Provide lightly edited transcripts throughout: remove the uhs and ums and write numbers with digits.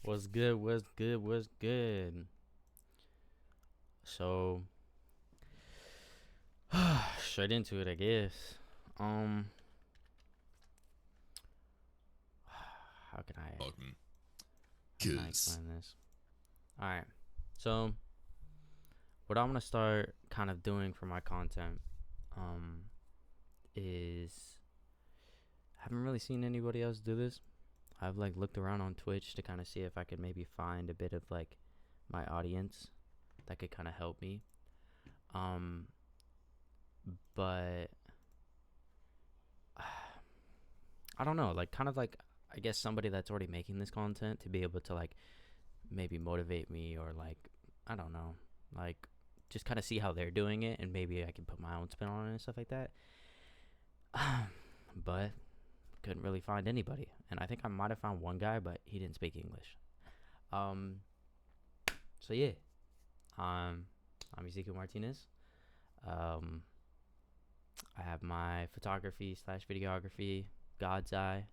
What's good? What's good? What's good? So, straight into it, I guess. Um, how can I Welcome. how can I Cause explain this? All right. So, what I'm gonna start kind of doing for my content, um, is I haven't really seen anybody else do this. I've like looked around on Twitch to kind of see if I could maybe find a bit of like my audience that could kind of help me. Um, but I don't know, like kind of like I guess somebody that's already making this content to be able to like maybe motivate me or like I don't know, like just kind of see how they're doing it and maybe I can put my own spin on it and stuff like that. But couldn't really find anybody, and I think I might have found one guy, but he didn't speak English. Um, so yeah, um, I'm Ezekiel Martinez. Um, I have my photography slash videography God's Eye,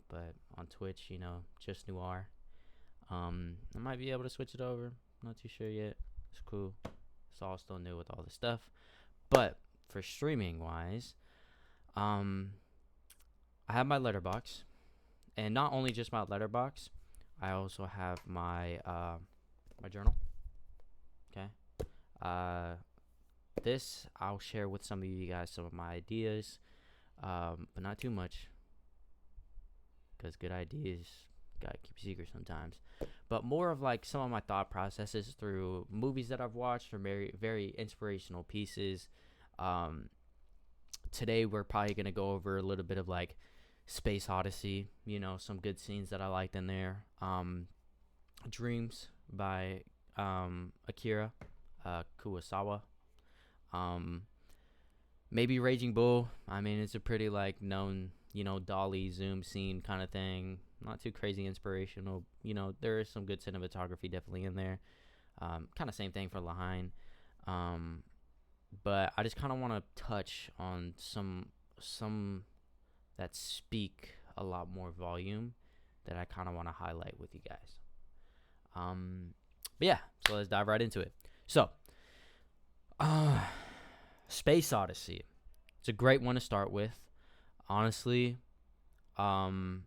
but on Twitch, just Noir. I might be able to switch it over. Not too sure yet. It's cool. It's all still new with all this stuff. But for streaming wise, um, I have my letterbox, and not only just my letterbox, I also have my journal. Okay. Uh, this I'll share with some of you guys some of my ideas, but not too much, because good ideas gotta keep secret sometimes. But more of like some of my thought processes through movies that I've watched or very very inspirational pieces. Um, Today we're probably gonna go over a little bit of like Space Odyssey. Some good scenes that I liked in there. Dreams by Akira Kurosawa. Um, Maybe Raging Bull. I mean, it's a pretty like known, dolly zoom scene kind of thing. Not too crazy inspirational. There is some good cinematography definitely in there. Kind of same thing for Lahain. Um, but I just kind of want to touch on some that speak a lot more volume that I kind of want to highlight with you guys. Um, but yeah, so let's dive right into it. So, uh, Space Odyssey. It's a great one to start with. Honestly, um,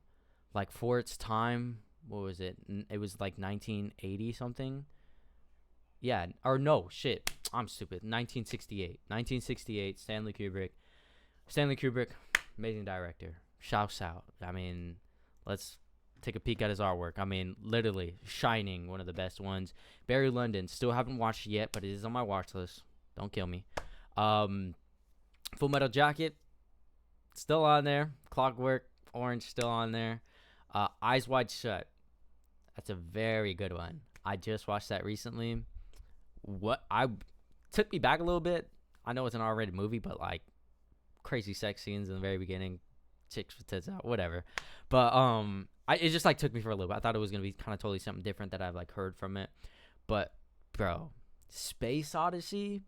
like for its time, what was it? It was like 1980 something. Yeah, or no, shit. I'm stupid. 1968. 1968. Stanley Kubrick. Stanley Kubrick, amazing director. Shouts out. I mean, let's take a peek at his artwork. I mean, literally, Shining, one of the best ones. Barry Lyndon, still haven't watched it yet, but it is on my watch list. Don't kill me. Um, Full Metal Jacket, still on there. Clockwork Orange, still on there. Eyes Wide Shut. That's a very good one. I just watched that recently. What I took me back a little bit. I know it's an R-rated movie, but like crazy sex scenes in the very beginning, chicks with tits out, whatever. But it just like took me for a little bit. I thought it was gonna be kind of totally something different that I've like heard from it, but bro, Space Odyssey,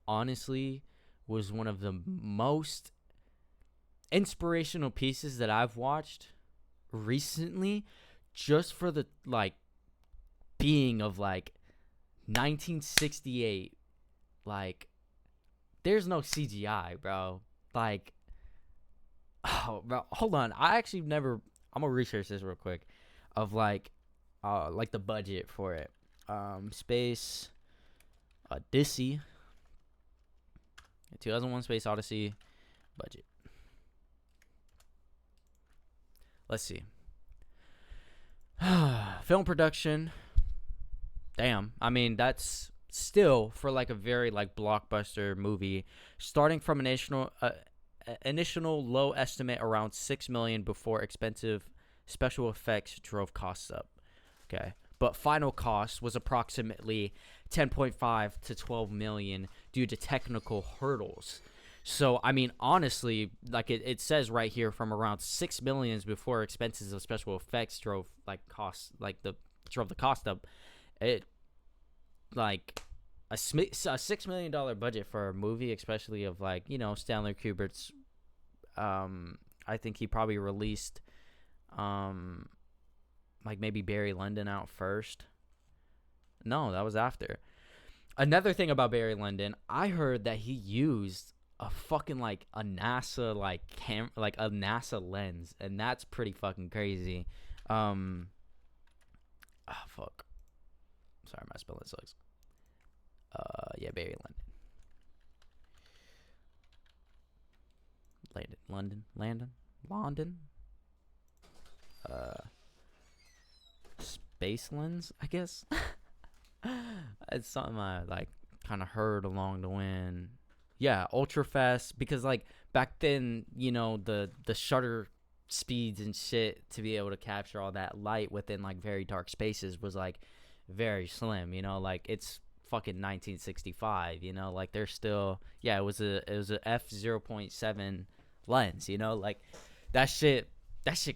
honestly, was one of the most inspirational pieces that I've watched recently, just for the like being of like 1968. Like, there's no CGI, bro. Like, oh, bro, hold on. I actually never. I'm gonna research this real quick, of like the budget for it. Space Odyssey, 2001 Space Odyssey budget. Let's see. Film production. Damn. I mean, that's still for like a very like blockbuster movie, starting from initial low estimate around 6 million before expensive special effects drove costs up. Okay. But final cost was approximately 10.5 to 12 million due to technical hurdles. So, I mean, honestly, like it says right here, from around 6 millions before expenses of special effects drove like costs, like the drove the cost up. It like a $6 million budget for a movie, especially of like, Stanley Kubrick's. I think he probably released um like maybe Barry Lyndon out first. No, that was after. Another thing about Barry Lyndon, I heard that he used a fucking like a NASA like a NASA lens, and that's pretty fucking crazy. Fuck. Sorry, my spelling sucks. Yeah, Barry Lyndon. London. Space lens, I guess. It's something I like kind of heard along the way. Yeah, ultra fast, because like back then, the shutter speeds and shit to be able to capture all that light within like very dark spaces was like very slim, like it's fucking 1965, like they're still, yeah, it was a f0.7 lens, like that shit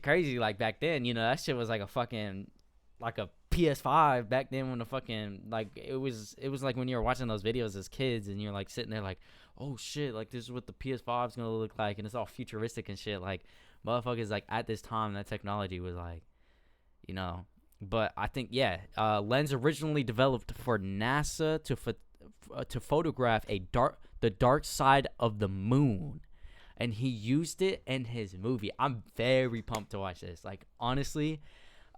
crazy. Like back then, that shit was like a fucking like a PS5 back then, when the fucking like it was like when you were watching those videos as kids and you're like sitting there like, oh shit, like this is what the PS5 is gonna look like, and it's all futuristic and shit. Like motherfuckers, like at this time that technology was like, but I think, yeah, lens originally developed for NASA to photograph the dark side of the moon, and he used it in his movie. I'm very pumped to watch this. Like honestly,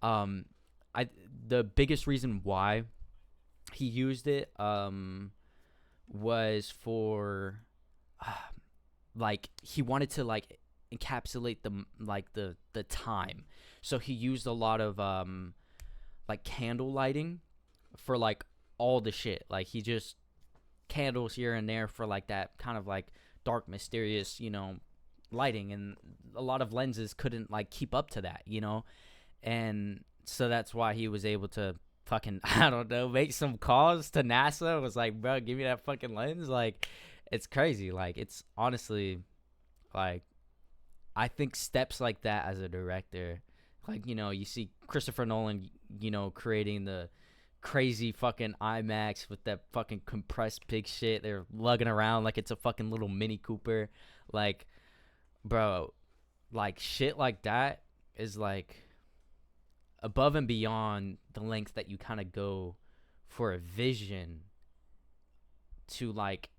the biggest reason why he used it was for like he wanted to like encapsulate the time. So he used a lot of like candle lighting for like all the shit. Like he just candles here and there for like that kind of like dark, mysterious, lighting, and a lot of lenses couldn't like keep up to that, and so that's why he was able to fucking, I don't know, make some calls to NASA. It was like, bro, give me that fucking lens. Like, it's crazy. Like, it's honestly, like, I think steps like that as a director, like, you see Christopher Nolan, creating the crazy fucking IMAX with that fucking compressed pig shit. They're lugging around like it's a fucking little Mini Cooper. Like, bro, like, shit like that is, like, above and beyond the lengths that you kind of go for a vision to, like,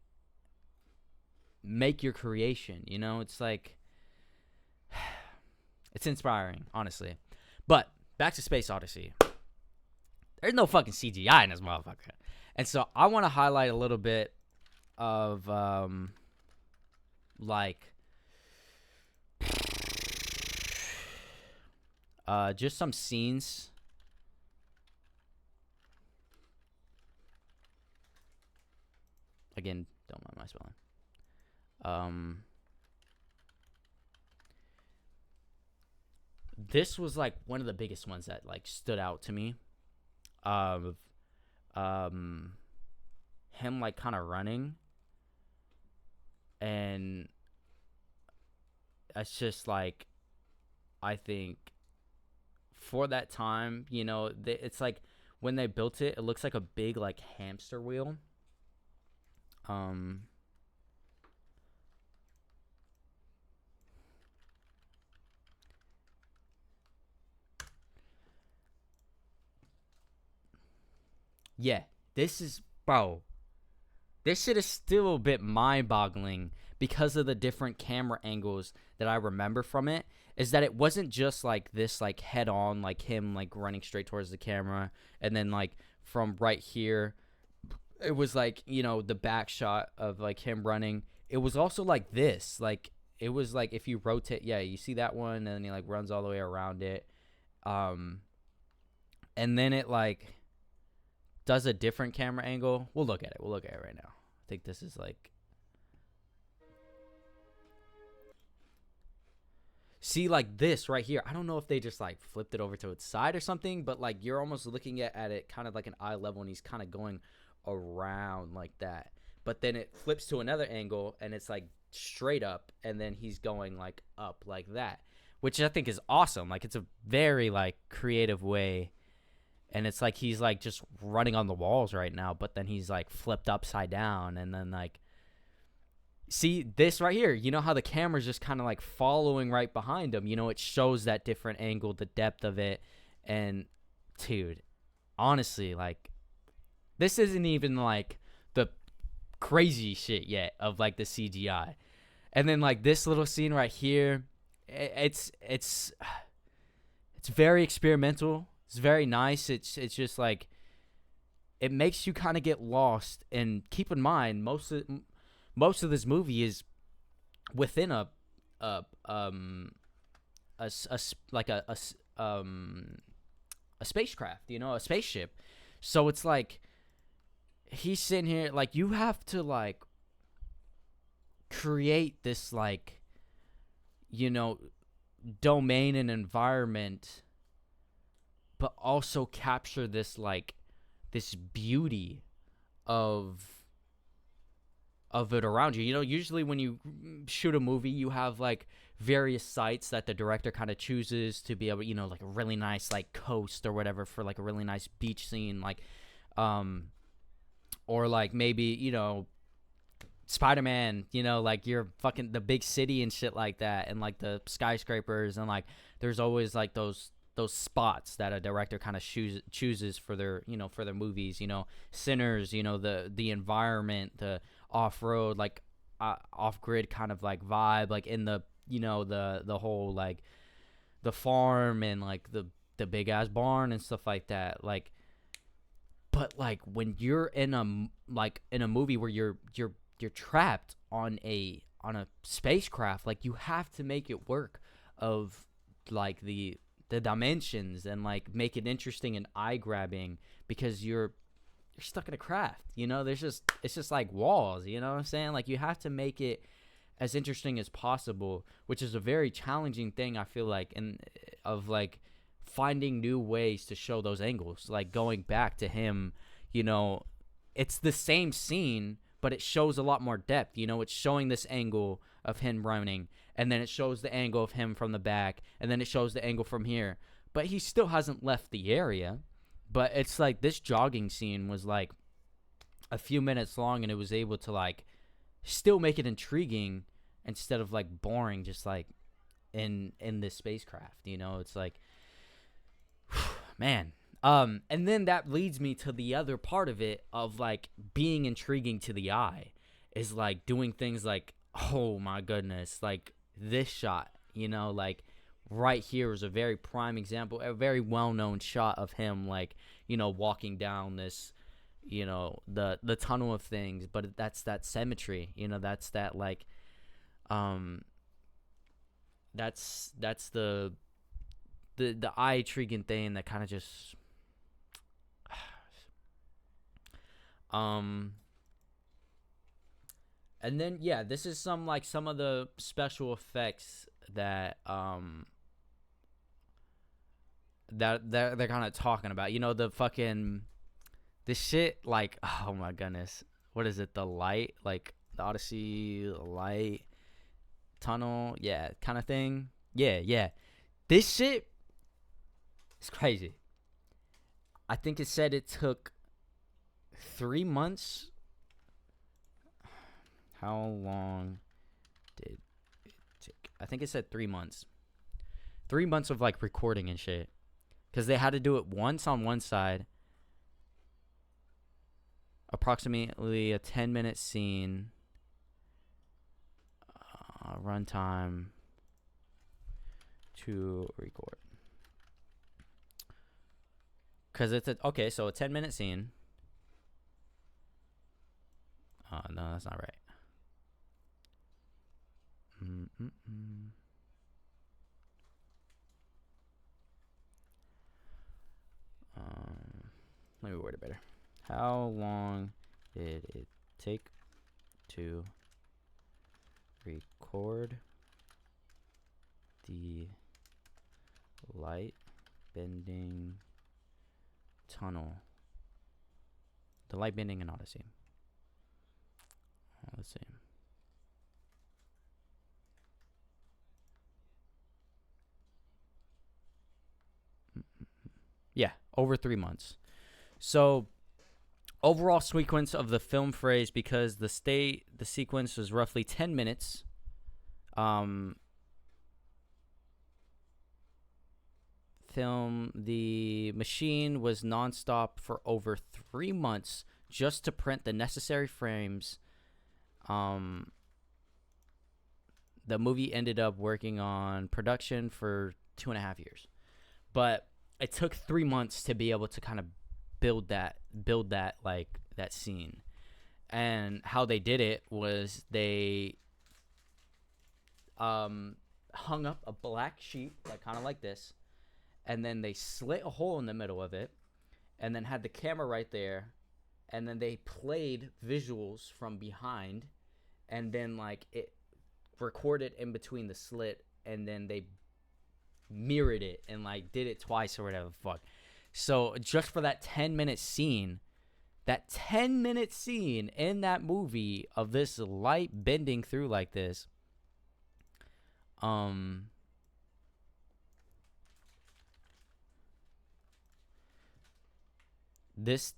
make your creation, It's like, it's inspiring, honestly. But back to Space Odyssey. There's no fucking CGI in this motherfucker. And so I want to highlight a little bit of, just some scenes. Again, don't mind my spelling. This was like one of the biggest ones that like stood out to me. Him like kind of running, and it's just like, I think for that time, it's like when they built it, it looks like a big like hamster wheel. Yeah, this shit is still a bit mind-boggling because of the different camera angles that I remember from it. Is that it wasn't just like this, like head on, like him like running straight towards the camera, and then like from right here, it was like, the back shot of like him running. It was also like this, like it was like if you rotate, yeah, you see that one, and then he like runs all the way around it, and then it like does a different camera angle. We'll look at it right now. I think this is like, see, like this right here. I don't know if they just like flipped it over to its side or something, but like you're almost looking at it kind of like an eye level, and he's kind of going around like that. But then it flips to another angle and it's like straight up, and then he's going like up like that, which I think is awesome. Like it's a very like creative way. And it's like he's like just running on the walls right now, but then he's like flipped upside down, and then like, see this right here, how the camera's just kind of like following right behind him, it shows that different angle, the depth of it, And dude, honestly, like this isn't even like the crazy shit yet of like the CGI. And then like this little scene right here, it's very experimental. It's very nice. It's just like it makes you kind of get lost. And keep in mind, most of this movie is within a a, like a spacecraft, a spaceship. So it's like he's sitting here, like you have to like create this like you know domain and environment, but also capture this like this beauty of it around you. Usually when you shoot a movie, you have like various sites that the director kind of chooses to be able, like a really nice like coast or whatever for like a really nice beach scene, like or like maybe, Spider-Man, like you're fucking the big city and shit like that, and like the skyscrapers, and like there's always like those spots that a director kind of chooses for their for their movies. Sinners, the environment, the off-road, like off-grid kind of like vibe, like in the the whole like the farm and like the big ass barn and stuff like that. Like, but like when you're in a movie where you're trapped on a spacecraft, like you have to make it work of like the dimensions and like make it interesting and eye grabbing, because you're stuck in a craft. It's just like walls. You know what I'm saying? Like you have to make it as interesting as possible, which is a very challenging thing, I feel like, and of like finding new ways to show those angles. Like going back to him, it's the same scene, but it shows a lot more depth. It's showing this angle of him running, and then it shows the angle of him from the back, and then it shows the angle from here. But he still hasn't left the area. But it's like this jogging scene was like a few minutes long, and it was able to like still make it intriguing instead of like boring, just like in this spacecraft. It's like, man. And then that leads me to the other part of it, of like being intriguing to the eye, is like doing things like, oh my goodness, like this shot, like right here is a very prime example, a very well-known shot of him, like, walking down this, the tunnel of things, but that's that symmetry, that's that like, that's the eye intriguing thing that kind of just, and then yeah, this is some of the special effects that that they're kind of talking about. The fucking this shit, like, oh my goodness, what is it? The light, like the Odyssey light tunnel, yeah, kind of thing. Yeah. This shit is crazy. I think it said it took 3 months. How long did it take? I think it said 3 months. 3 months of like recording and shit, because they had to do it once on one side, approximately a 10-minute scene, runtime to record. Because it's okay, so a 10-minute scene. No, that's not right. Let me word it better. How long did it take to record the light bending tunnel? The light bending in Odyssey. Let's see. Yeah, over 3 months. So, overall sequence of the film phrase, because the sequence was roughly 10 minutes. film, the machine was nonstop for over 3 months just to print the necessary frames. Um, the movie ended up working on production for 2.5 years, but it took 3 months to be able to kind of build that like that scene. And how they did it was they hung up a black sheet, like kind of like this, and then they slit a hole in the middle of it, and then had the camera right there, and then they played visuals from behind, and then like it recorded in between the slit, and then they mirrored it and like did it twice or whatever the fuck. So just for that 10-minute scene, in that movie of this light bending through like this, this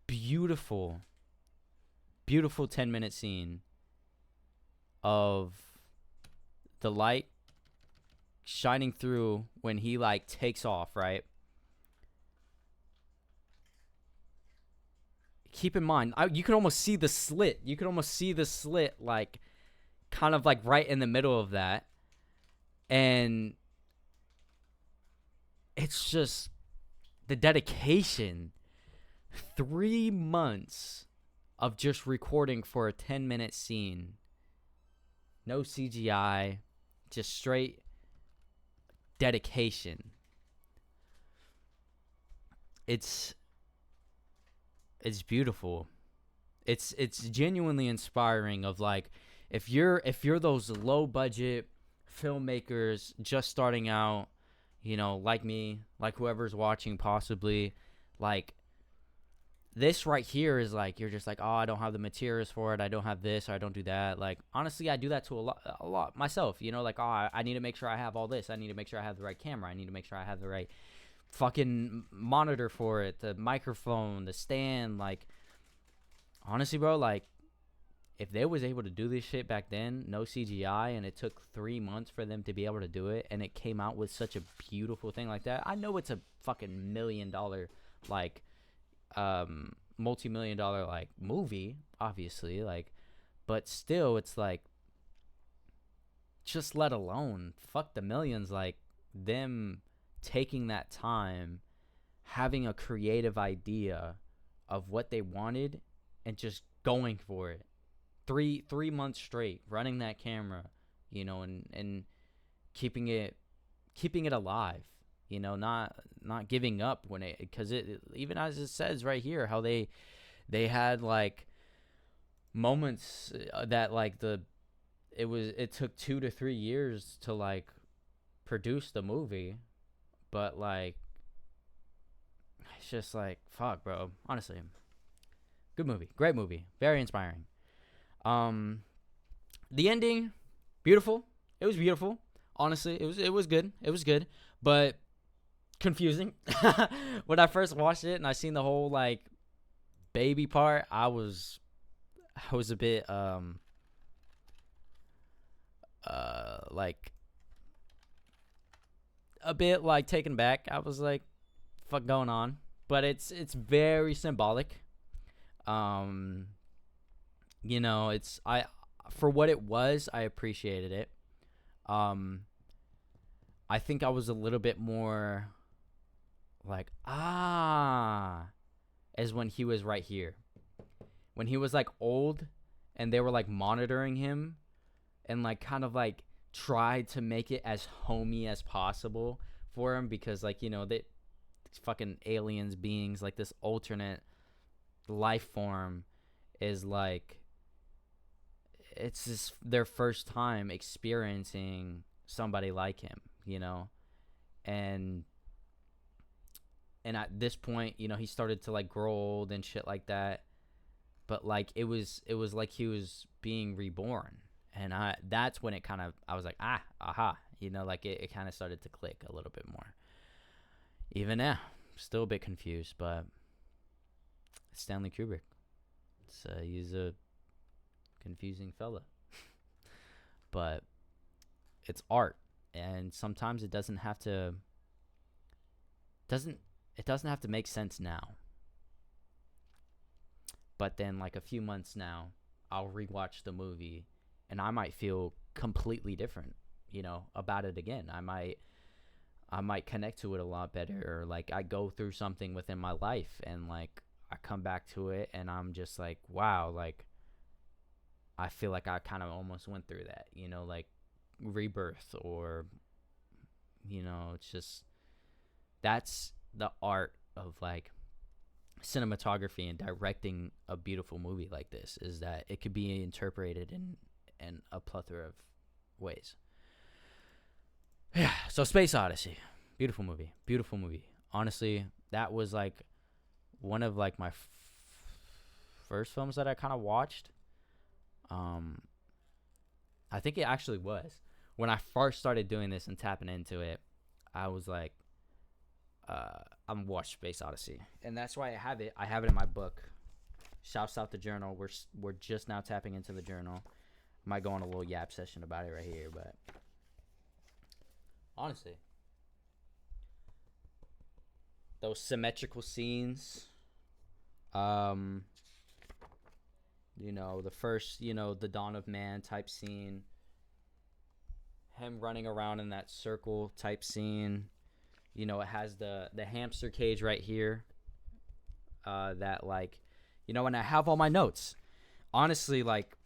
beautiful 10-minute scene of the light shining through when he like takes off, right? Keep in mind, you can almost see the slit. Like kind of like right in the middle of that. And it's just the dedication. 3 months of just recording for a 10-minute scene. No CGI, just straight dedication. It's beautiful. It's genuinely inspiring of like if you're those low budget filmmakers just starting out, like me, like whoever's watching possibly, like this right here is like you're just like, oh, I don't have the materials for it, I don't have this, or I don't do that. Like honestly, I do that to a lot myself, like, oh, I need to make sure I have all this, I need to make sure I have the right camera, I need to make sure I have the right fucking monitor for it, the microphone, the stand. Like honestly, bro, like if they was able to do this shit back then, no CGI, and it took 3 months for them to be able to do it, and it came out with such a beautiful thing like that. I know it's a fucking $1 million like multi-million-dollar like movie, obviously, like, but still it's like, just let alone fuck the millions, like them taking that time, having a creative idea of what they wanted and just going for it. 3 months straight running that camera, and keeping it alive, not giving up when it, because it, even as it says right here, how they had like moments that like it took 2 to 3 years to like produce the movie, but like it's just like fuck, bro. Honestly, good movie, great movie, very inspiring. The ending, beautiful. It was beautiful. Honestly, it was good. It was good, but confusing. When I first watched it and I seen the whole like baby part, I was a bit like taken back. I was like, fuck going on? But it's very symbolic. It's for what it was, I appreciated it. I think I was a little bit more like, as when he was right here. When he was like old and they were like monitoring him and like kind of like tried to make it as homey as possible for him, because like, they fucking aliens, beings, like this alternate life form is like, it's just their first time experiencing somebody like him, and at this point, he started to like grow old and shit like that, but like it was like he was being reborn, and that's when I was like, aha, like it kind of started to click a little bit more. Even now, still a bit confused, but Stanley Kubrick, he's a confusing fella. But it's art, and sometimes it doesn't have to doesn't it doesn't have to make sense now. But then like a few months now, I'll rewatch the movie and I might feel completely different, about it again. I might connect to it a lot better, or like I go through something within my life and like I come back to it and I'm just like, wow, like I feel like I kind of almost went through that, like rebirth, or it's just, that's the art of like cinematography and directing a beautiful movie like this, is that it could be interpreted in a plethora of ways. Yeah, so Space Odyssey, beautiful movie. Honestly, that was like one of like my first films that I kind of watched. I think it actually was when I first started doing this and tapping into it. I was like, I'm watch Space Odyssey, and that's why I have it. I have it in my book. Shouts out the journal. We're just now tapping into the journal. Might go on a little yap session about it right here, but honestly, those symmetrical scenes, the first, the Dawn of Man type scene, him running around in that circle type scene. It has the hamster cage right here. That like, and I have all my notes. Honestly, like,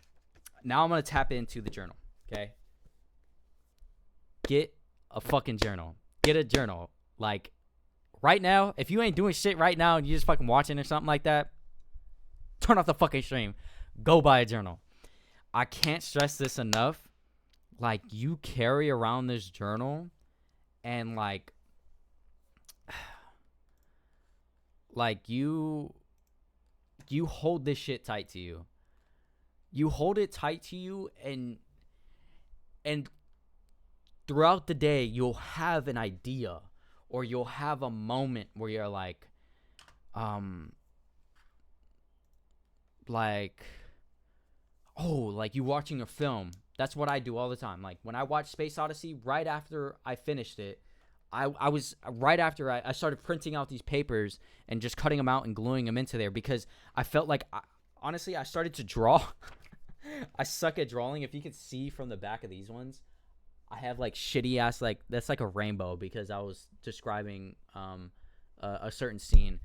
now I'm gonna tap into the journal. Okay. Get a fucking journal. Get a journal. Like, right now, if you ain't doing shit right now and you just fucking watching or something like that, turn off the fucking stream. Go buy a journal. I can't stress this enough. Like, you carry around this journal and like you hold this shit tight to you. You hold it tight to you, and throughout the day you'll have an idea, or you'll have a moment where you're like you watching a film. That's what I do all the time. Like, when I watch Space Odyssey, right after I finished it, I was right after I started printing out these papers and just cutting them out and gluing them into there, because I felt like, honestly, I started to draw. I suck at drawing. If you can see from the back of these ones, I have like shitty ass, like, that's like a rainbow, because I was describing a certain scene,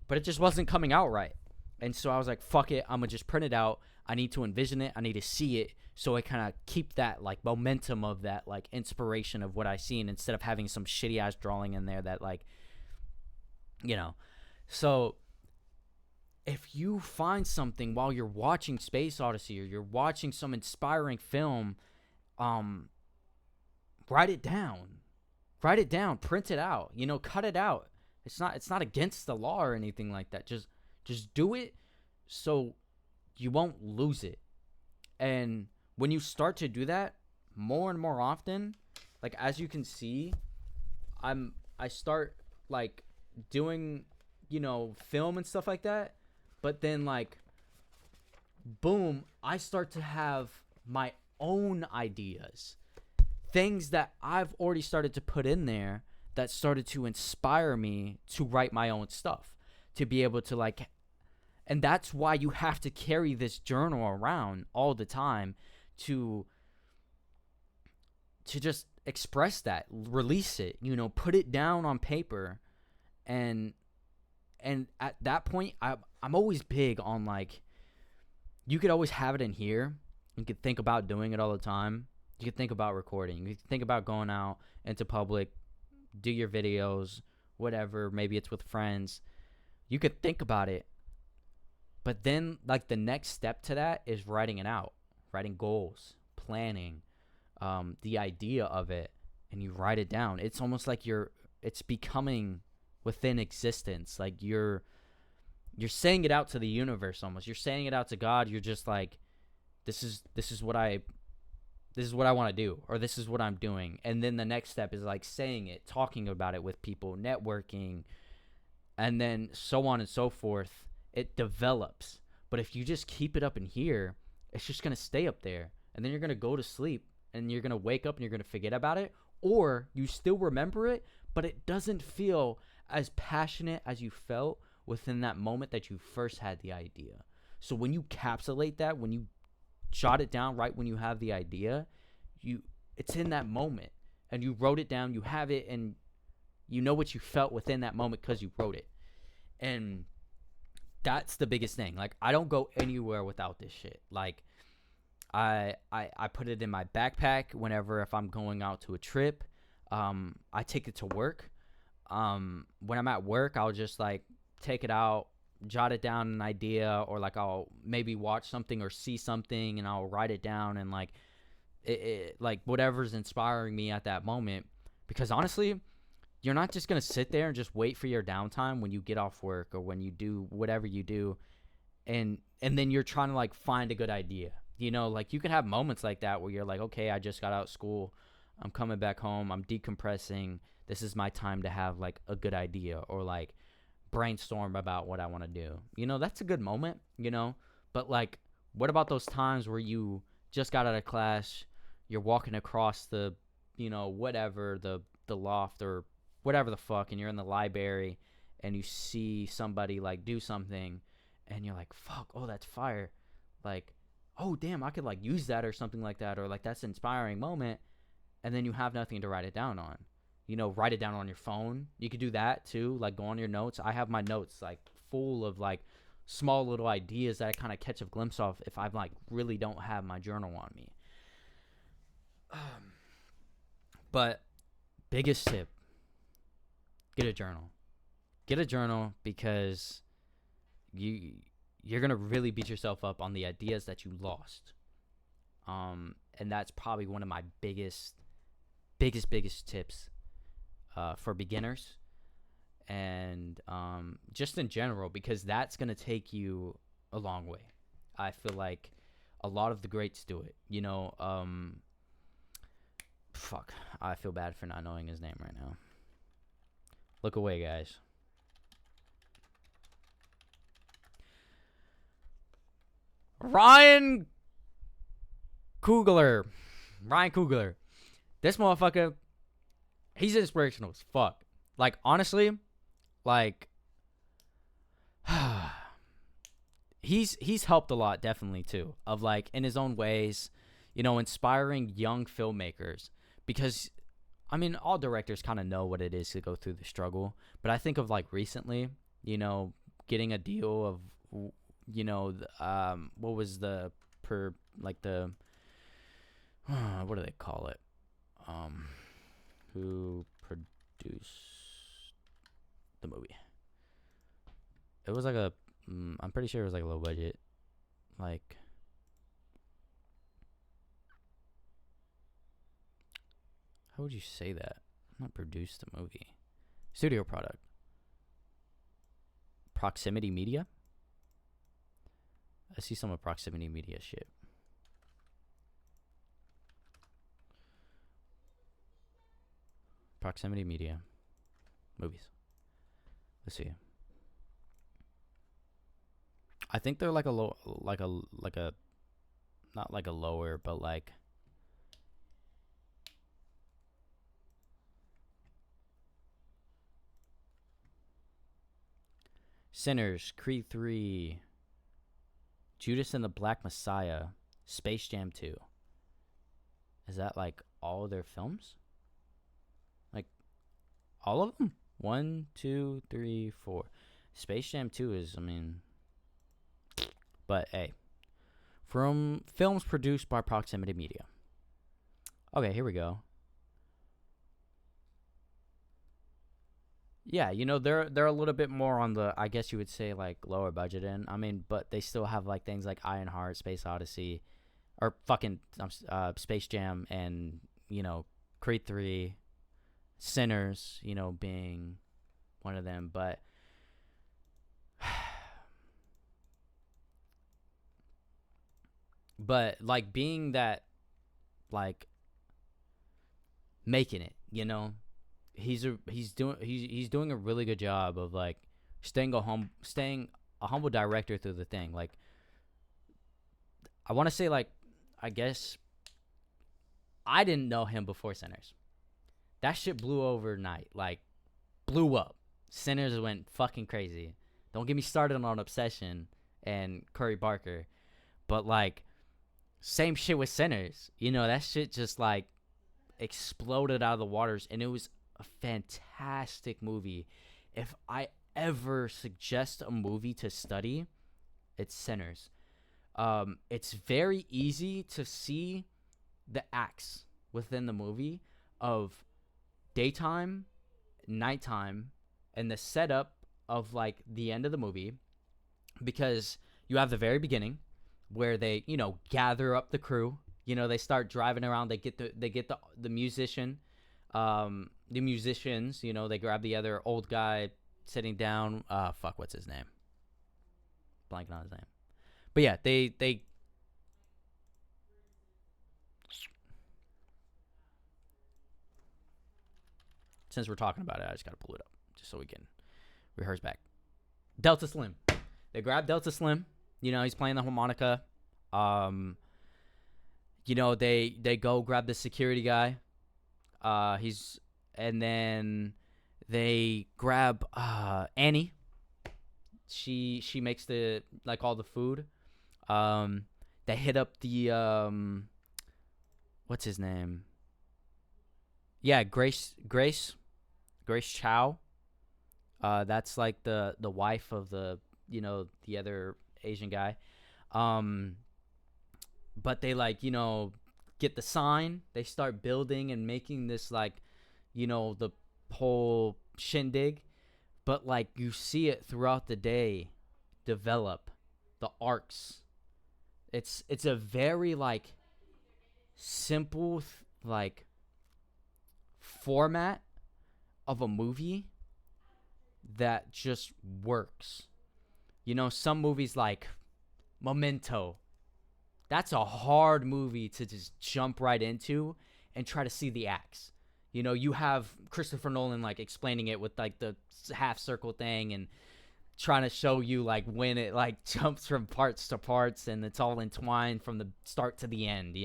but it just wasn't coming out right. And so I was like, fuck it, I'm gonna just print it out. I need to envision it. I need to see it, so I kind of keep that like momentum of that like inspiration of what I seen, instead of having some shitty ass drawing in there that like, So if you find something while you're watching Space Odyssey, or you're watching some inspiring film, write it down, print it out, cut it out. It's not against the law or anything like that. Just do it so you won't lose it. And when you start to do that more and more often, like, as you can see, I start like doing, film and stuff like that, but then like, boom, I start to have my own ideas, things that I've already started to put in there that started to inspire me to write my own stuff, to be able to like, and that's why you have to carry this journal around all the time, to just express that, release it, put it down on paper. And at that point, I'm always big on like, you could always have it in here. You could think about doing it all the time. You could think about recording. You could think about going out into public, do your videos, whatever. Maybe it's with friends. You could think about it. But then, like, the next step to that is writing it out, writing goals, planning, the idea of it, and you write it down. It's almost like it's becoming within existence. Like, you're saying it out to the universe almost. You're saying it out to God. You're just like, this is what I want to do, or this is what I'm doing. And then the next step is like saying it, talking about it with people, networking, and then so on and so forth. It develops. But if you just keep it up in here, it's just going to stay up there. And then you're going to go to sleep, and you're going to wake up and you're going to forget about it. Or you still remember it, but it doesn't feel as passionate as you felt within that moment that you first had the idea. So when you capsulate that, when you jot it down right when you have the idea, it's in that moment and you wrote it down, you have it, and you know what you felt within that moment because you wrote it. And that's the biggest thing. Like, I don't go anywhere without this shit. Like, I put it in my backpack whenever, if I'm going out to a trip. I take it to work. When I'm at work, I'll just like take it out, jot it down, an idea, or like I'll maybe watch something or see something and I'll write it down, and like like whatever's inspiring me at that moment. Because honestly, you're not just gonna sit there and just wait for your downtime when you get off work or when you do whatever you do, and then you're trying to like find a good idea. Like you can have moments like that where you're like, okay, I just got out of school, I'm coming back home, I'm decompressing, this is my time to have like a good idea or like brainstorm about what I want to do. That's a good moment. But like, what about those times where you just got out of class, you're walking across the whatever, the loft or whatever the fuck, and you're in the library and you see somebody like do something and you're like, fuck, oh, that's fire, like, oh damn, I could like use that or something like that, or like that's an inspiring moment, and then you have nothing to write it down on. Write it down on your phone. You could do that too, like go on your notes. I have my notes like full of like small little ideas that I kind of catch a glimpse of if I like really don't have my journal on me. But biggest tip, get a journal. Get a journal, because you're going to really beat yourself up on the ideas that you lost. And that's probably one of my biggest tips for beginners, and just in general, because that's going to take you a long way. I feel like a lot of the greats do it. Fuck, I feel bad for not knowing his name right now. Look away, guys. Ryan Coogler. This motherfucker, he's inspirational as fuck. Like, honestly, like, he's helped a lot, definitely, too, of like in his own ways, inspiring young filmmakers. Because I mean, all directors kind of know what it is to go through the struggle, but I think of like recently, getting a deal of, what was the what do they call it? Who produced the movie? It was like I'm pretty sure it was like a low budget, like, how would you say that? Not produced the movie. Studio product. Proximity Media? I see some of Proximity Media shit. Proximity Media movies. Let's see. I think they're like a low, like a not like a lower, but like Sinners, Creed 3, Judas and the Black Messiah, Space Jam 2. Is that like all of their films? Like all of them? 1, 2, 3, 4. Space Jam 2 is, I mean, but hey. From films produced by Proximity Media. Okay, here we go. Yeah, they're a little bit more on the, I guess you would say, like lower budget end. I mean, but they still have like things like Ironheart, Space Odyssey, or fucking Space Jam, and Creed 3, Sinners, being one of them. But like being that, like making it, he's doing a really good job of like staying a humble director through the thing. Like, I want to say, like, I guess I didn't know him before Sinners. That shit blew overnight, like blew up. Sinners went fucking crazy. Don't get me started on Obsession and Curry Barker, but like same shit with Sinners. That shit just like exploded out of the waters, and it was a fantastic movie. If I ever suggest a movie to study, it's Sinners. It's very easy to see the acts within the movie of daytime, nighttime, and the setup of like the end of the movie, because you have the very beginning where they gather up the crew. They start driving around. They get the musician, the musicians. They grab the other old guy sitting down. What's his name? Blanking on his name. But yeah, they since we're talking about it, I just gotta pull it up just so we can rehearse back. Delta Slim. They grab Delta Slim. He's playing the harmonica. They go grab the security guy. And then they grab Annie. She makes the all the food. They hit up the what's his name? Yeah, Grace Chow. That's like the wife of the the other Asian guy. But they get the sign. They start building and making this the whole shindig. But you see it throughout the day develop the arcs. It's a very simple format of a movie that just works. Some movies like Memento, that's a hard movie to just jump right into and try to see the acts. You have Christopher Nolan explaining it with the half circle thing and trying to show you when it jumps from parts to parts and it's all entwined from the start to the end,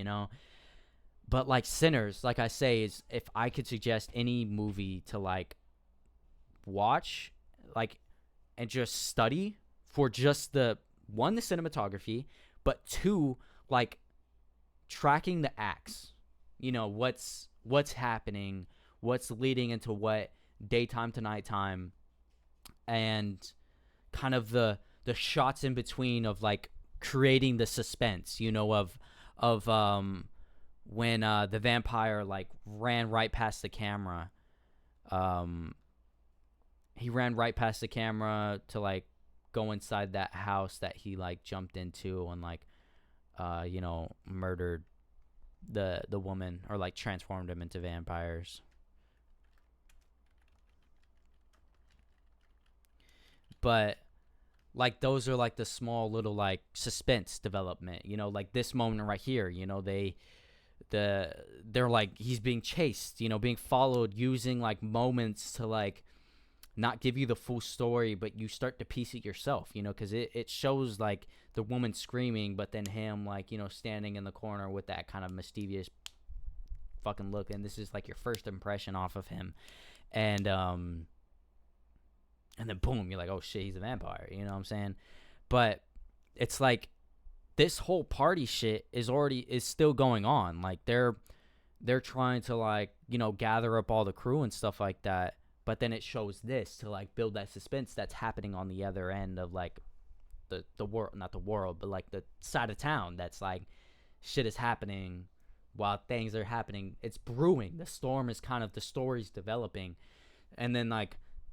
But Sinners, like I say, is if I could suggest any movie to watch and just study for just the cinematography, but two, tracking the acts. What's happening, what's leading into what, daytime to nighttime, and kind of the shots in between of creating the suspense, of when the vampire ran right past the camera. He ran right past the camera to go inside that house that he jumped into and murdered the woman, or transformed them into vampires. But those are the small little suspense development, this moment right here, they're he's being chased, being followed, using moments to not give you the full story, but you start to piece it yourself, because it shows the woman screaming, but then him standing in the corner with that kind of mischievous fucking look, and this is your first impression off of him, and then boom, you're oh shit, he's a vampire, you know what I'm saying? But it's this whole party shit is still going on. They're trying to gather up all the crew and stuff like that. But then it shows this to build that suspense that's happening on the other end of the world, not the world, but the side of town that's shit is happening while things are happening. It's brewing. The storm is the story's developing. And then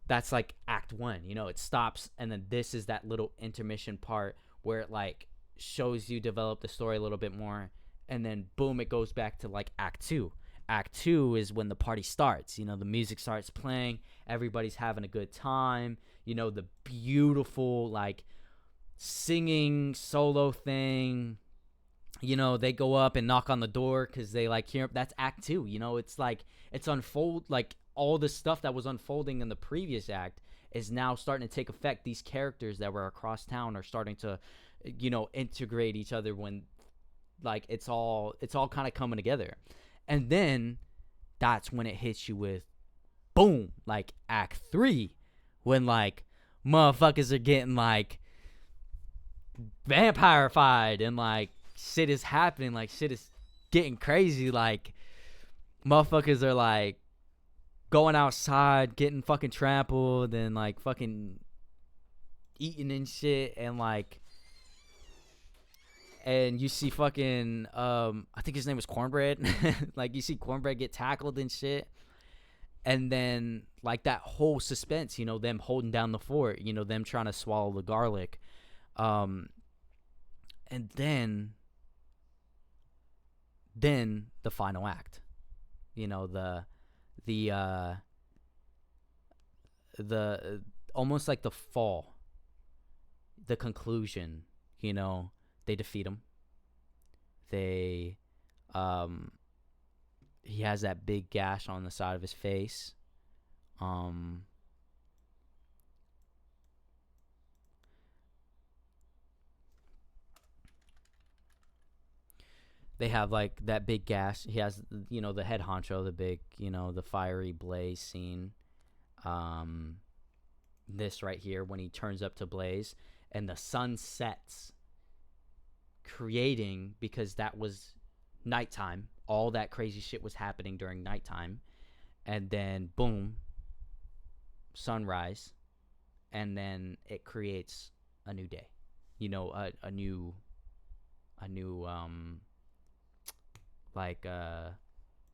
that's act one, it stops. And then this is that little intermission part where it shows you develop the story a little bit more. And then boom, it goes back to act two. Act two is when the party starts. The music starts playing. Everybody's having a good time. The beautiful singing solo thing. They go up and knock on the door because they hear. That's act two. It's it's unfold all the stuff that was unfolding in the previous act is now starting to take effect. These characters that were across town are starting to integrate each other when it's all kind of coming together. And then that's when it hits you with boom, act three, when like motherfuckers are getting like vampirified and like shit is happening, like shit is getting crazy, like motherfuckers are like going outside getting fucking trampled and like fucking eating and shit, and you see fucking I think his name was Cornbread. Like you see Cornbread get tackled and shit, and then like that whole suspense, them holding down the fort, them trying to swallow the garlic, um and then the final act, the the uh the almost like the fall, the conclusion, they defeat him. They he has that big gash on the side of his face. They have like that big gash. He has, the head honcho, the big, the fiery blaze scene. This right here, when he turns up to blaze and the sun sets, creating, because that was nighttime. All that crazy shit was happening during nighttime. And then boom, sunrise, and then it creates a new day. A new like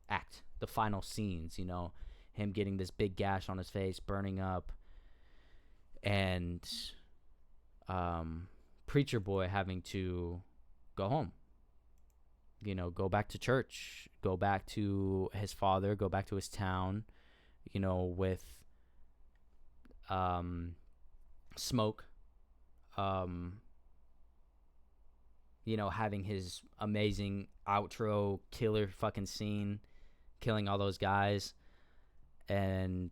act, the final scenes, him getting this big gash on his face, burning up, and Preacher Boy having to go home, go back to church, go back to his father, go back to his town, with Smoke, having his amazing outro killer fucking scene, killing all those guys. And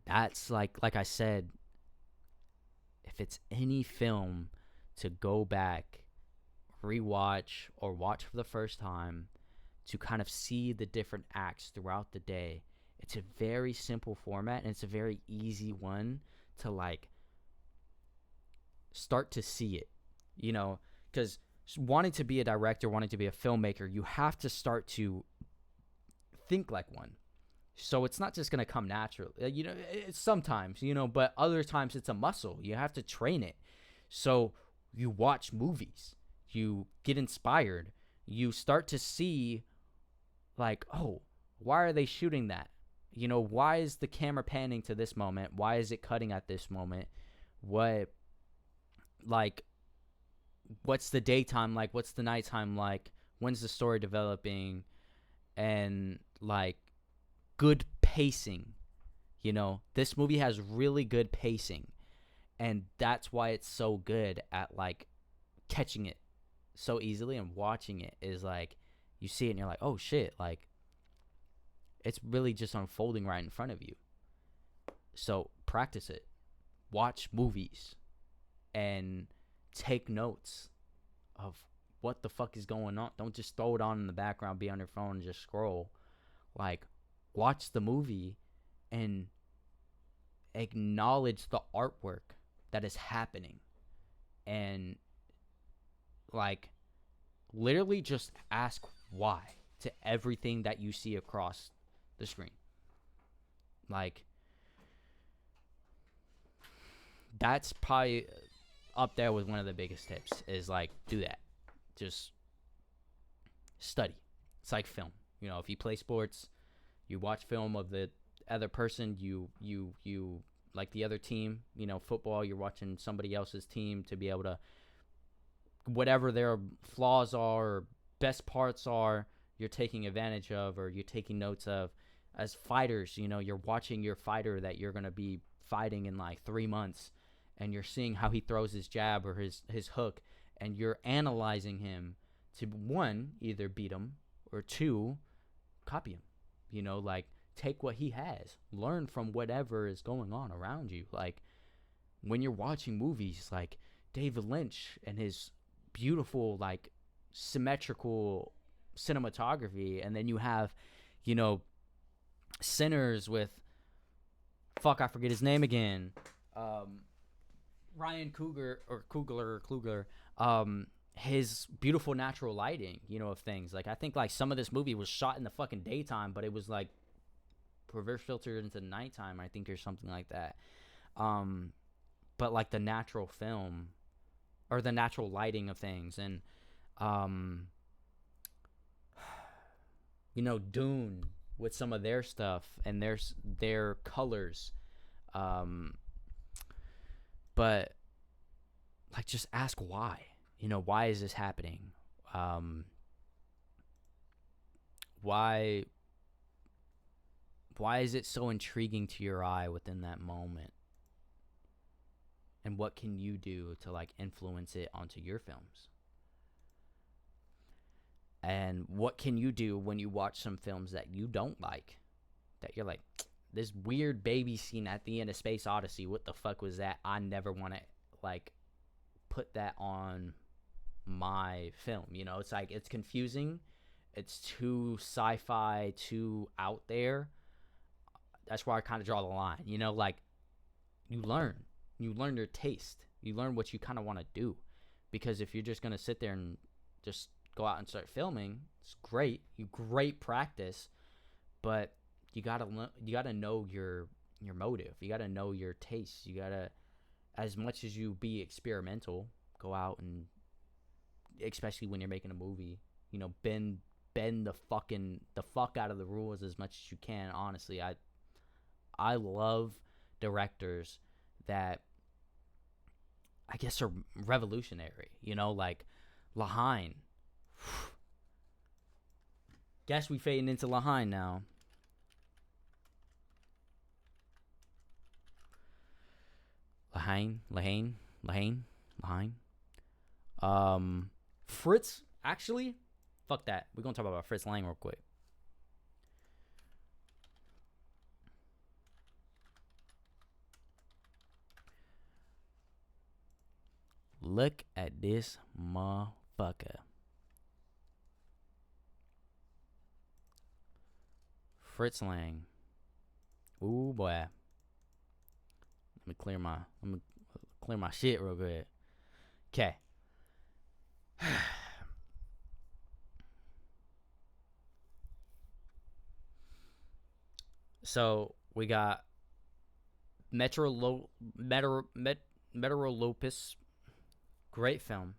that's like I said, if it's any film to go back, rewatch, or watch for the first time to kind of see the different acts throughout the day, it's a very simple format, and it's a very easy one to like start to see it, because wanting to be a director, wanting to be a filmmaker, you have to start to think like one. So it's not just going to come naturally, it's sometimes, but other times it's a muscle. You have to train it. So you watch movies, you get inspired, you start to see like, oh, why are they shooting that? Why is the camera panning to this moment? Why is it cutting at this moment? What's the daytime like? What's the nighttime like? When's the story developing? And like good pacing. This movie has really good pacing, and that's why it's so good at like catching it so easily, and watching it is like you see it and you're like, oh shit, like it's really just unfolding right in front of you. So practice it, watch movies, and take notes of what the fuck is going on. Don't just throw it on in the background, be on your phone and just scroll. Like, watch the movie and acknowledge the artwork that is happening, and like literally just ask why to everything that you see across the screen. Like, that's probably up there with one of the biggest tips, is like, do that. Just study. It's like film. If you play sports, you watch film of the other person, you like the other team. Football, you're watching somebody else's team to be able to, whatever their flaws are or best parts are, you're taking advantage of, or you're taking notes of. As fighters, you're watching your fighter that you're going to be fighting in like 3 months, and you're seeing how he throws his jab or his hook, and you're analyzing him to, one, either beat him, or two, copy him. Like, take what he has, learn from whatever is going on around you. Like, when you're watching movies like David Lynch and his beautiful, like, symmetrical cinematography, and then you have, Sinners with Fuck, I forget his name again. Um, Ryan Coogler or Coogler. His beautiful natural lighting, of things. Like I think like some of this movie was shot in the fucking daytime, but it was like reverse filtered into nighttime, I think, or something like that. Um, but like the natural film or the natural lighting of things, and um, Dune with some of their stuff and their colors. Um, but like just ask why. Why is this happening? Um, why why is it so intriguing to your eye within that moment? And what can you do to like influence it onto your films? And what can you do when you watch some films that you don't like? That you're like, this weird baby scene at the end of Space Odyssey, what the fuck was that? I never want to like put that on my film. It's like it's confusing. It's too sci-fi, too out there. That's where I kind of draw the line. Like you learn your taste. You learn what you kind of want to do, because if you're just gonna sit there and just go out and start filming, it's great. Great practice, but you gotta know your motive. You gotta know your taste. You gotta, as much as you be experimental, go out and, especially when you're making a movie, bend the fuck out of the rules as much as you can. Honestly, I love directors that I guess are revolutionary. Like Lahain. Guess we fading into Lahain now. Lahain. Fritz, actually, fuck that. We're gonna talk about Fritz Lang real quick. Look at this motherfucker. Fritz Lang. Ooh boy. Let me clear my shit real good. Okay. So we got Meteorolopus. Great film.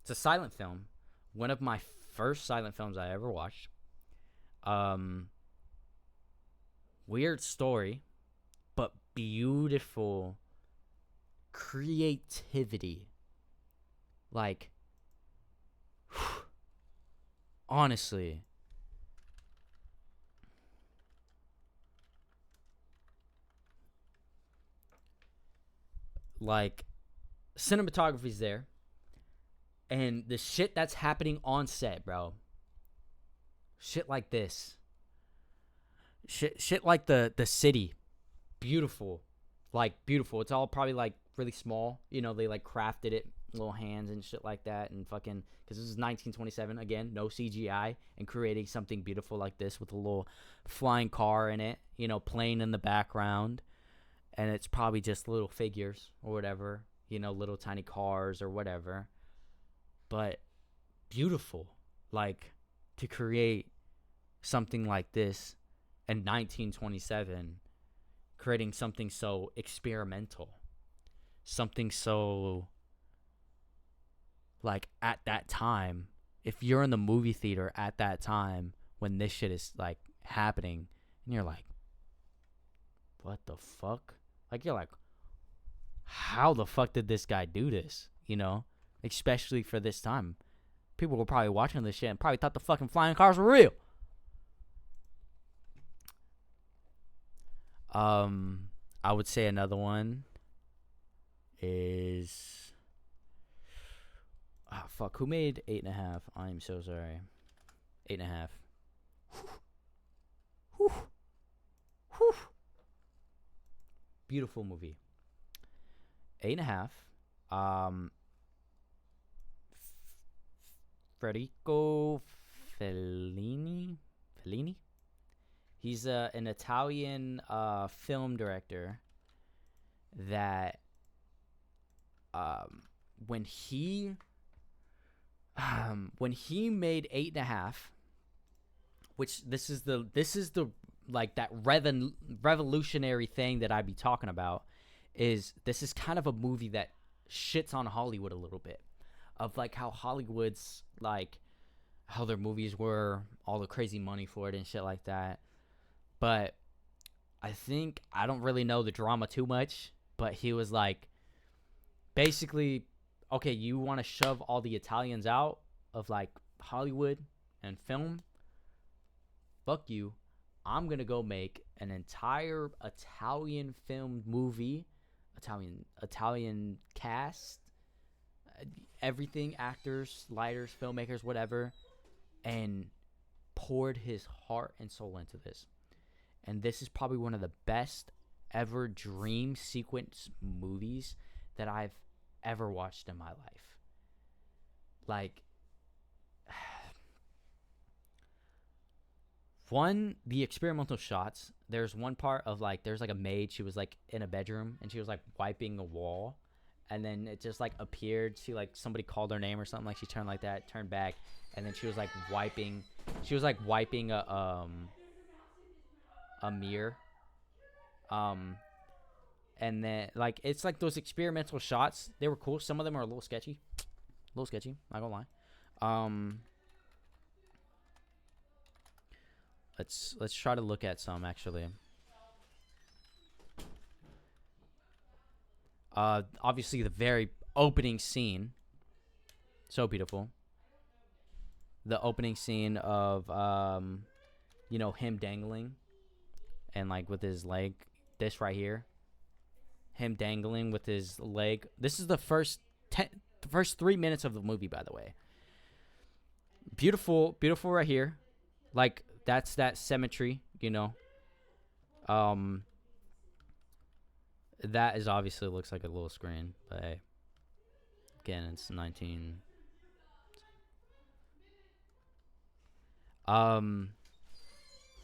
It's a silent film. One of my first silent films I ever watched. Weird story, but beautiful creativity. Like, honestly, like, cinematography's there, and the shit that's happening on set, bro. Shit like this. Shit like the city. Beautiful. Like, beautiful. It's all probably, like, really small. They, like, crafted it, little hands and shit like that. And fucking, because this is 1927. Again, no CGI. And creating something beautiful like this with a little flying car in it, playing in the background. And it's probably just little figures or whatever, little tiny cars or whatever. But beautiful. Like, to create something like this in 1927, creating something so experimental, something so, like, at that time, if you're in the movie theater at that time when this shit is, like, happening, and you're like, what the fuck? Like, you're like, how the fuck did this guy do this? Especially for this time. People were probably watching this shit and probably thought the fucking flying cars were real. I would say another one is, fuck, who made 8.5? I'm so sorry. 8.5. Whew. Whew. Beautiful movie. 8.5. Federico Fellini. He's an Italian film director that um, when he when he made Eight and a Half, which this is the like that revolutionary thing that I be talking about, is this is kind of a movie that shits on Hollywood a little bit, of like how Hollywood's like how their movies were, all the crazy money for it and shit like that. But I don't really know the drama too much, but he was like, basically, okay, you want to shove all the Italians out of like Hollywood and film? Fuck you. I'm going to go make an entire Italian film movie, Italian cast, everything, actors, lighters, filmmakers, whatever, and poured his heart and soul into this. And this is probably one of the best ever dream sequence movies that I've ever watched in my life. Like, the experimental shots, there's one part of like, there's like a maid, she was like in a bedroom and she was like wiping a wall, and then it just like appeared, she like, somebody called her name or something, like she turned like that, turned back, and then she was like wiping a mirror. And then like, it's like those experimental shots, they were cool. Some of them are a little sketchy, not gonna lie. Let's try to look at some, actually. Obviously the very opening scene, so beautiful. The opening scene of him dangling and like with his leg, this right here, him dangling with his leg. This is the first 3 minutes of the movie, by the way. Beautiful right here. Like, that's that symmetry, that is obviously looks like a little screen, but hey, again, it's 19.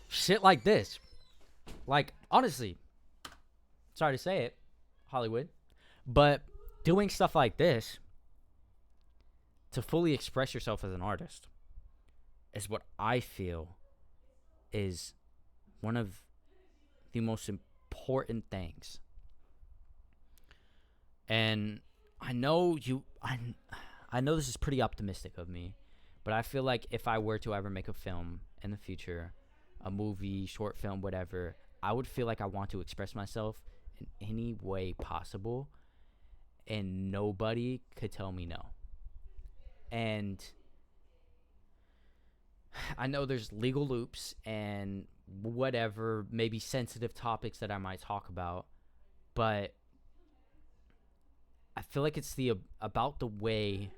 Shit like this, like, honestly, sorry to say it, Hollywood, but doing stuff like this to fully express yourself as an artist is what I feel is one of the most important things. And I know I know this is pretty optimistic of me, but I feel like if I were to ever make a film in the future, a movie, short film, whatever, I would feel like I want to express myself in any way possible, and nobody could tell me no. And I know there's legal loops and whatever, maybe sensitive topics that I might talk about, but I feel like it's about the way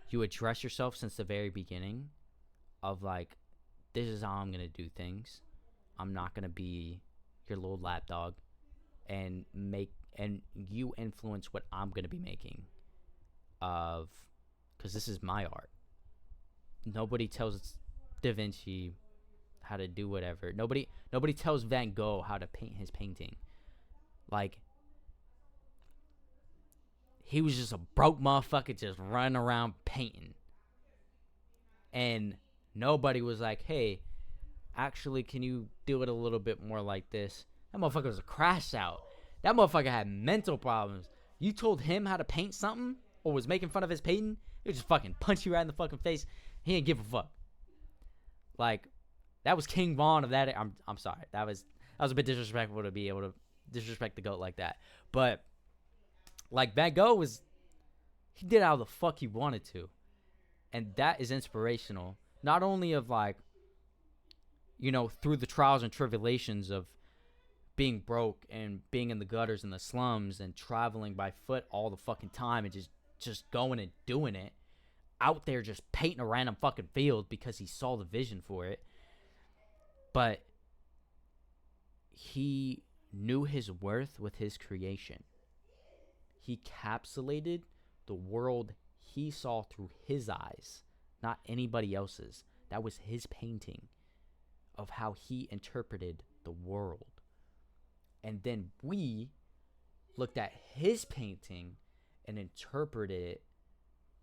you address yourself since the very beginning, of like, this is how I'm going to do things. I'm not going to be your little lapdog and you influence what I'm going to be making, because this is my art. Nobody tells Da Vinci how to do whatever. Nobody tells Van Gogh how to paint his painting. Like, he was just a broke motherfucker just running around painting. And nobody was like, hey, actually, can you do it a little bit more like this? That motherfucker was a crash out. That motherfucker had mental problems. You told him how to paint something or was making fun of his painting, he would just fucking punch you right in the fucking face. He didn't give a fuck. Like, that was King Von of that. I'm sorry. That was a bit disrespectful to be able to disrespect the GOAT like that. But like, Van Gogh he did how the fuck he wanted to. And that is inspirational. Not only of like, through the trials and tribulations of being broke and being in the gutters and the slums and traveling by foot all the fucking time and just going and doing it, out there just painting a random fucking field because he saw the vision for it. But he knew his worth with his creation. He capsulated the world he saw through his eyes, not anybody else's. That was his painting of how he interpreted the world. And then we looked at his painting and interpreted it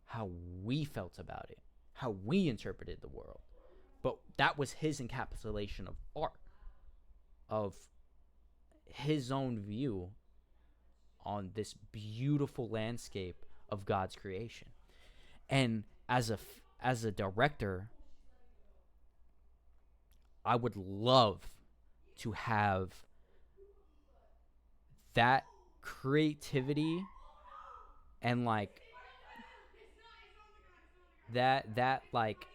how we felt about it, how we interpreted the world. But that was his encapsulation of art, of his own view on this beautiful landscape of God's creation. And as a director, I would love to have that creativity and like that like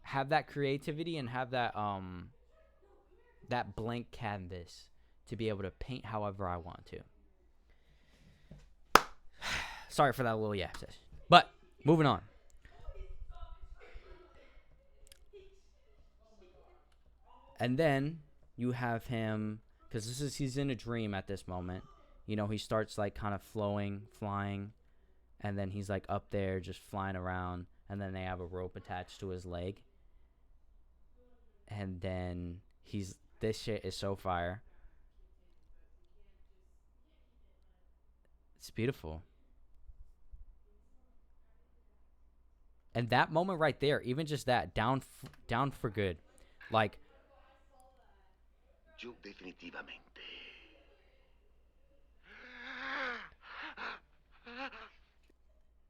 have that creativity and have that blank canvas to be able to paint however I want to. Sorry for that little yap session. But moving on. And then you have him, because he's in a dream at this moment. You know, he starts like kind of flying, and then he's like up there just flying around, and then they have a rope attached to his leg. And then this shit is so fire. It's beautiful. And that moment right there, even just that, down for good. Like, Giù definitivamente.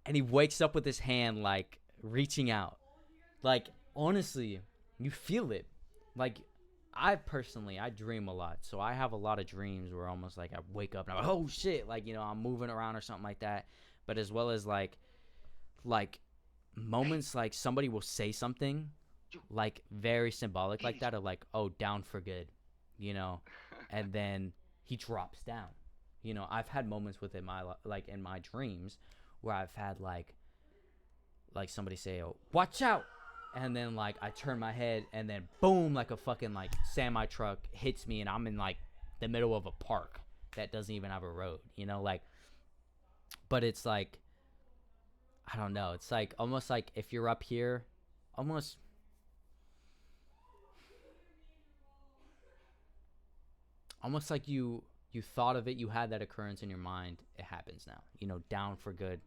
and he wakes up with his hand, like, reaching out. Like, honestly, you feel it. Like, I dream a lot. So I have a lot of dreams where almost like I wake up and I'm like, oh shit, like, you know, I'm moving around or something like that. But as well as like moments like somebody will say something like very symbolic like that, of like, oh, down for good, you know, and then he drops down. You know, I've had moments with in my dreams where I've had like somebody say, oh, watch out, and then like I turn my head and then boom, like a fucking like semi truck hits me and I'm in like the middle of a park that doesn't even have a road, you know, like. But it's like, I don't know, it's like almost like if you're up here, almost like you thought of it, you had that occurrence in your mind, it happens now, you know, down for good,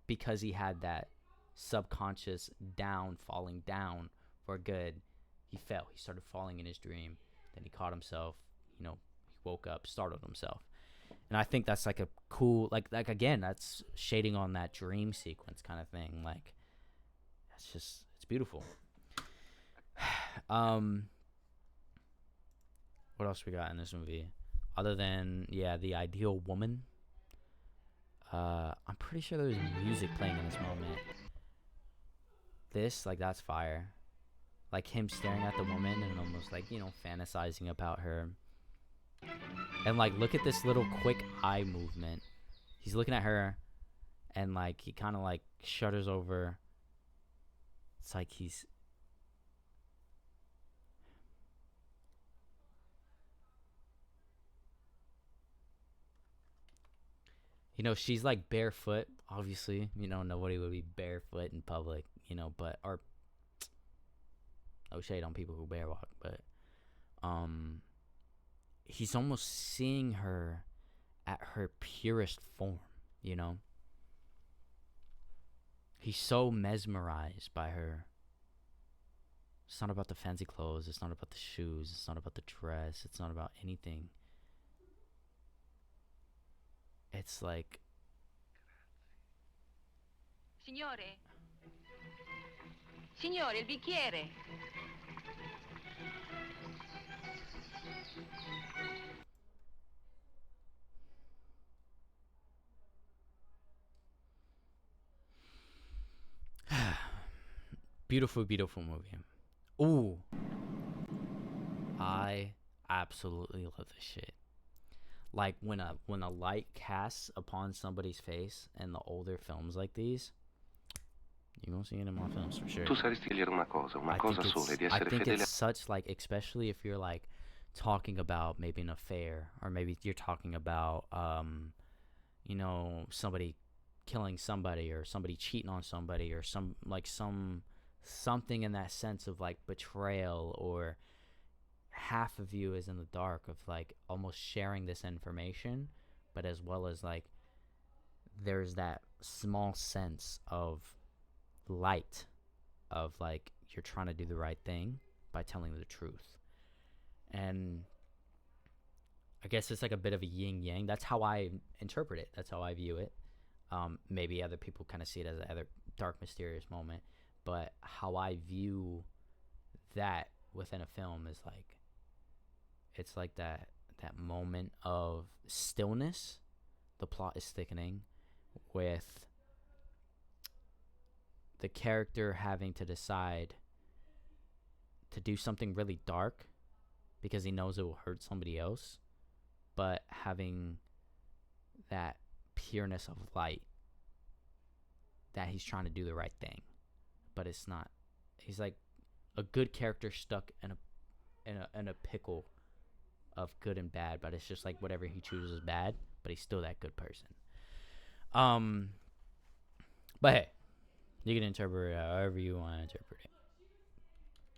because he had that subconscious falling down for good. He fell, he started falling in his dream, then he caught himself, you know, he woke up, startled himself. And I think that's like a cool, like again, that's shading on that dream sequence kind of thing. Like, it's beautiful. What else we got in this movie? Other than, the ideal woman. I'm pretty sure there's music playing in this moment. That's fire. Like him staring at the woman and almost like, you know, fantasizing about her. And like, look at this little quick eye movement. He's looking at her and like he kind of like shudders over. It's like he's, you know, she's like barefoot, obviously. You know, nobody would be barefoot in public, you know, but, or, no shade on people who bear walk, but, he's almost seeing her at her purest form, you know? He's so mesmerized by her. It's not about the fancy clothes, it's not about the shoes, it's not about the dress, it's not about anything. It's like, Signore, il bicchiere. beautiful, beautiful movie. Ooh, I absolutely love this shit. Like when a light casts upon somebody's face in the older films like these, you're gonna see it in my films for sure. Tu saresti scegliere una cosa sola, di I essere think fedele. it's such, like, especially if you're like talking about maybe an affair, or maybe you're talking about you know, somebody killing somebody or somebody cheating on somebody or something in that sense of like betrayal, or half of you is in the dark of like almost sharing this information, but as well as like there's that small sense of light of like you're trying to do the right thing by telling the truth. And I guess it's like a bit of a yin yang. That's how I interpret it. That's how I view it. Maybe other people kind of see it as another dark, mysterious moment, but how I view that within a film is like, it's like that moment of stillness. The plot is thickening with the character having to decide to do something really dark because he knows it will hurt somebody else, but having that pureness of light that he's trying to do the right thing, but it's not. He's like a good character stuck in a pickle of good and bad, but it's just like whatever he chooses is bad, but he's still that good person. But hey, you can interpret it however you want to interpret it.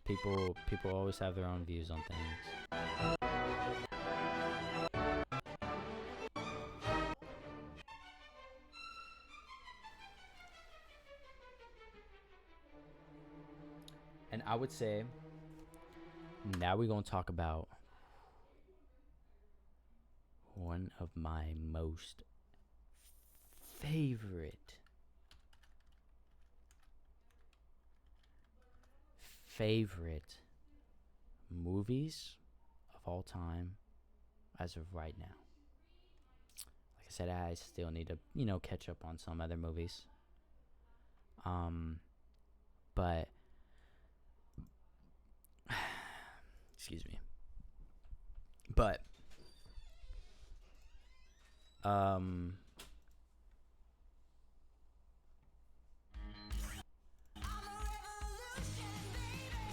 People always have their own views on things. And I would say now we're going to talk about one of my most favorite movies of all time as of right now. Like I said, I still need to, catch up on some other movies. But excuse me. But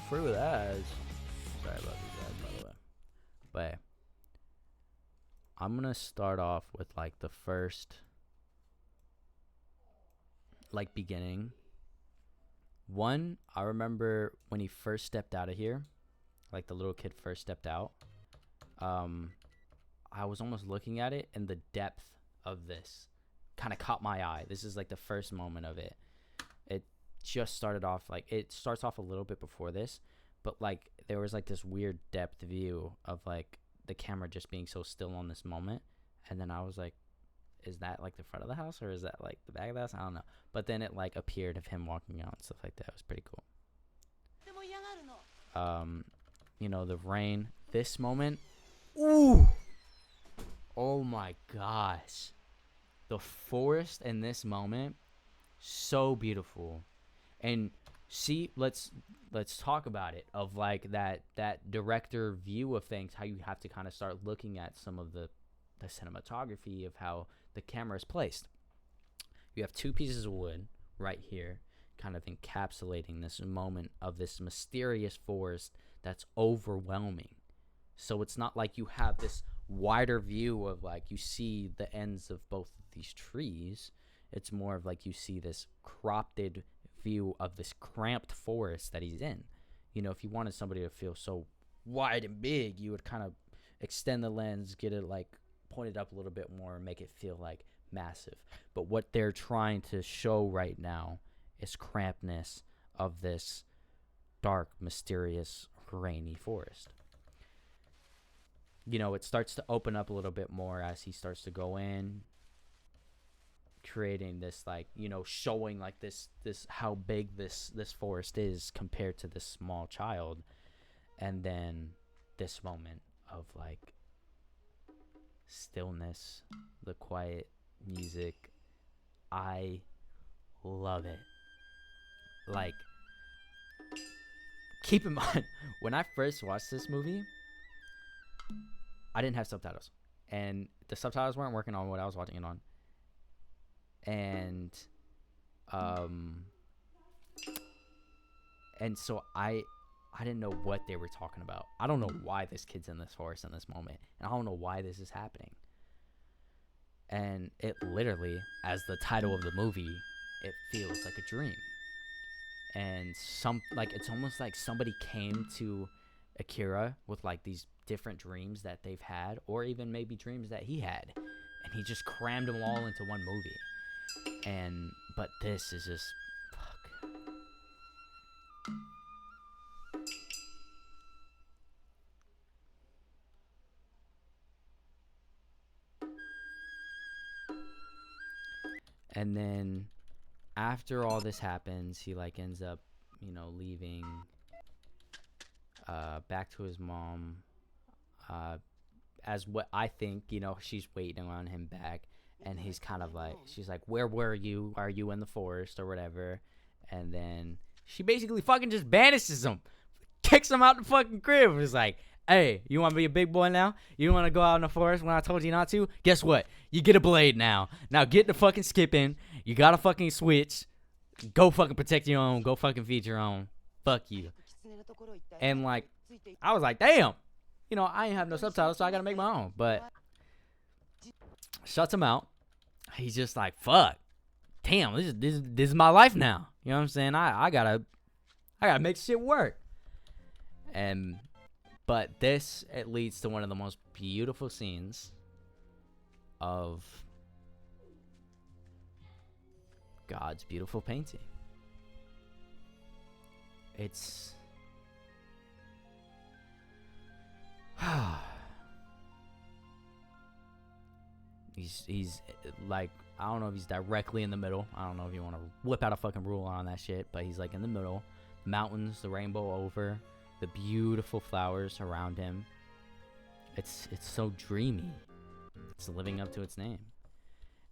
through that, sorry about these guys, by the way. But I'm gonna start off with like the first, like beginning. One, I remember when he first stepped out of here, like the little kid first stepped out. I was almost looking at it, and the depth of this kind of caught my eye. This is like the first moment of it. It just started off like, it starts off a little bit before this, but like there was like this weird depth view of like the camera just being so still on this moment. And then I was like, is that like the front of the house or is that like the back of the house? I don't know. But then it like appeared of him walking out and stuff like that. It was pretty cool. The rain, this moment. Ooh. Oh my gosh. The forest in this moment, so beautiful. And see, let's talk about it, of like that director view of things, how you have to kind of start looking at some of the cinematography of how the camera is placed. You have two pieces of wood right here kind of encapsulating this moment of this mysterious forest that's overwhelming. So it's not like you have this wider view of like you see the ends of both of these trees. It's more of like you see this cropped view of this cramped forest that he's in. If you wanted somebody to feel so wide and big, you would kind of extend the lens, get it like pointed up a little bit more, and make it feel like massive. But what they're trying to show right now is crampedness of this dark, mysterious, rainy forest. It starts to open up a little bit more as he starts to go in, creating this like, showing like this how big this forest is compared to this small child. And then this moment of like stillness, the quiet music. I love it. Like, keep in mind, when I first watched this movie, I didn't have subtitles, and the subtitles weren't working on what I was watching it on. And so I didn't know what they were talking about. I don't know why this kid's in this forest in this moment, and I don't know why this is happening. And it literally, as the title of the movie, it feels like a dream. And it's almost like somebody came to Akira with like these different dreams that they've had, or even maybe dreams that he had, and he just crammed them all into one movie. But this is just fuck. And then after all this happens, he like ends up, leaving back to his mom, as what I think, she's waiting on him back, and he's kind of like, she's like, where were you? Are you in the forest or whatever? And then she basically fucking just banishes him, kicks him out the fucking crib. It's like, hey, you want to be a big boy now? You want to go out in the forest when I told you not to? Guess what? You get a blade now. Now get the fucking skipping. You got to fucking switch. Go fucking protect your own. Go fucking feed your own. Fuck you. And like, I was like, damn. I ain't have no subtitles, so I got to make my own. But shuts him out. He's just like, fuck. Damn, this is my life now. You know what I'm saying? I gotta make shit work. But it leads to one of the most beautiful scenes of God's beautiful painting. It's he's like, I don't know if he's directly in the middle. I don't know if you want to whip out a fucking ruler on that shit, but he's like in the middle. Mountains, the rainbow over, the beautiful flowers around him. It's so dreamy. It's living up to its name.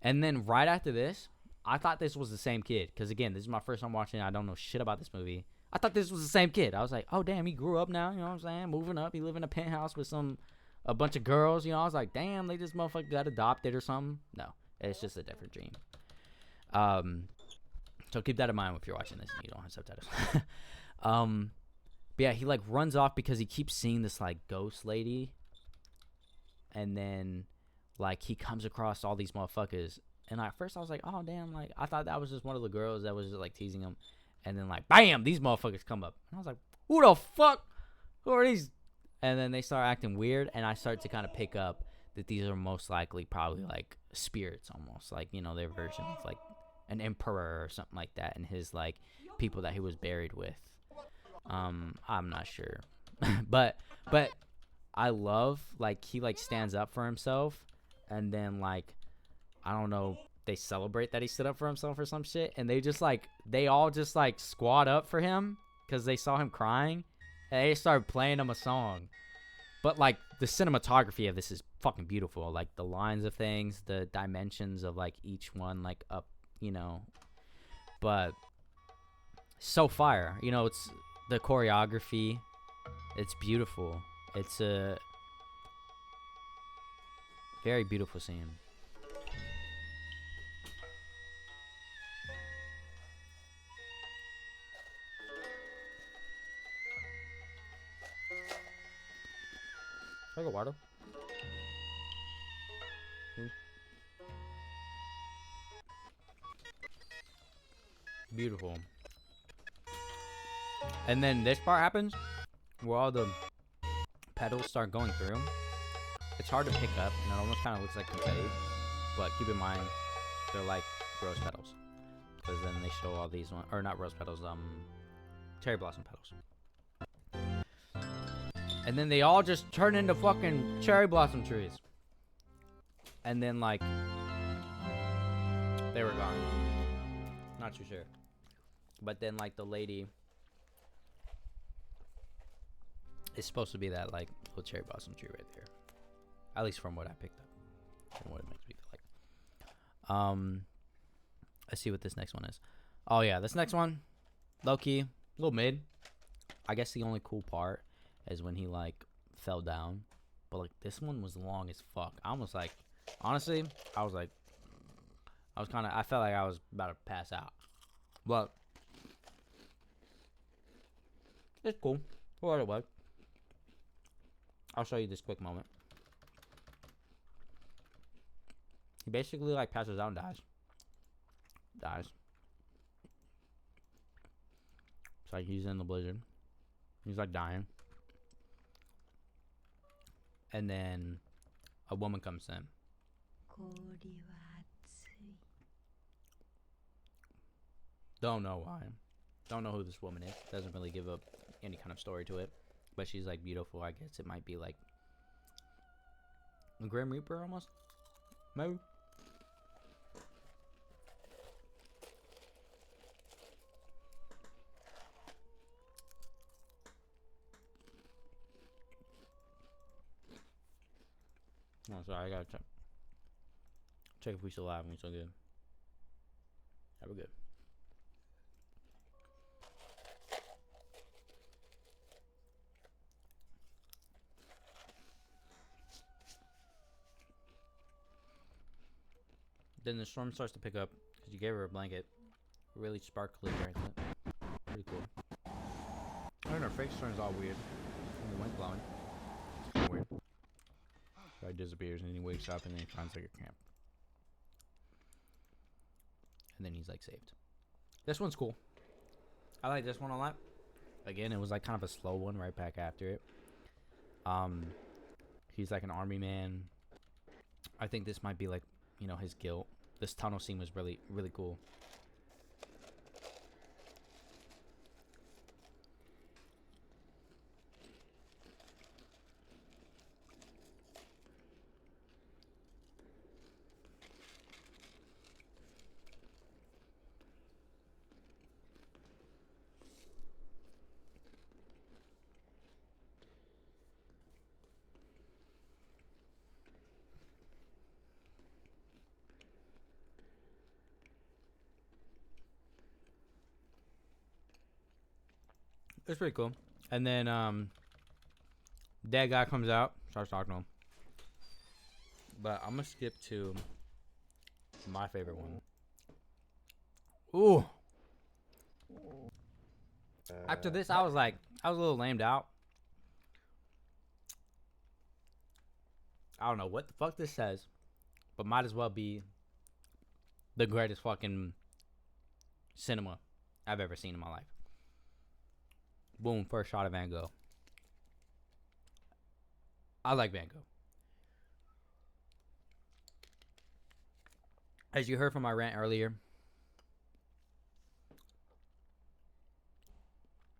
And then right after this, I thought this was the same kid, because again, this is my first time watching it. I don't know shit about this movie. I thought this was the same kid. I was like, oh damn, he grew up now. You know what I'm saying? Moving up. He live in a penthouse with a bunch of girls. I was like, damn, they just motherfucker got adopted or something. No, it's just a different dream. So keep that in mind if you're watching this and you don't have subtitles. But yeah, he like runs off because he keeps seeing this like ghost lady, and then like he comes across all these motherfuckers. And at first I was like, oh damn, like I thought that was just one of the girls that was just like teasing him. And then like bam, these motherfuckers come up. And I was like, who the fuck? Who are these? And then they start acting weird, and I start to kind of pick up that these are most likely probably like spirits, almost like, their version of like an emperor or something like that, and his like people that he was buried with. I'm not sure. but I love like he like stands up for himself, and then like I don't know, they celebrate that he stood up for himself or some shit, and they all just like squad up for him because they saw him crying, and they started playing him a song. But like the cinematography of this is fucking beautiful, like the lines of things, the dimensions of like each one, like up, but so fire. It's the choreography, it's beautiful. It's a very beautiful scene. Can I go water? Beautiful. And then this part happens where all the petals start going through. It's hard to pick up, and it almost kind of looks like confetti. But keep in mind, they're like rose petals, because then they show all these or not rose petals, cherry blossom petals. And then they all just turn into fucking cherry blossom trees. And then like they were gone. Not too sure. But then like the lady is supposed to be that like little cherry blossom tree right there. At least from what I picked up. From what it makes me feel like. Let's see what this next one is. Oh yeah, this next one, low key, a little mid. I guess the only cool part is when he like fell down. But like this one was long as fuck. I almost like, honestly, I felt like I was about to pass out. But it's cool for what it was. I'll show you this quick moment. He basically like passes out and dies. It's like he's in the blizzard. He's like dying. And then a woman comes in. Don't know why. Don't know who this woman is. Doesn't really give up any kind of story to it. But she's like beautiful. I guess it might be like a Grim Reaper almost. Maybe. Oh, sorry, I gotta check. Check if we still live and we still good. Yeah, we're good. Then the storm starts to pick up because you gave her a blanket. Really sparkly bracelet. Pretty cool. And her face turns all weird. And the wind blowing. It's kind of weird. Guy disappears and then he wakes up and then he finds like a camp. And then he's like saved. This one's cool. I like this one a lot. Again, it was like kind of a slow one right back after it. He's like an army man. I think this might be like, you know, his guilt. This tunnel scene was really, really cool. It's pretty cool. And then that guy comes out, starts talking to him. But I'm gonna skip to my favorite one. Ooh. After this, I was a little lamed out. I don't know what the fuck this says, but might as well be the greatest fucking cinema I've ever seen in my life. Boom, first shot of Van Gogh. I like Van Gogh. As you heard from my rant earlier,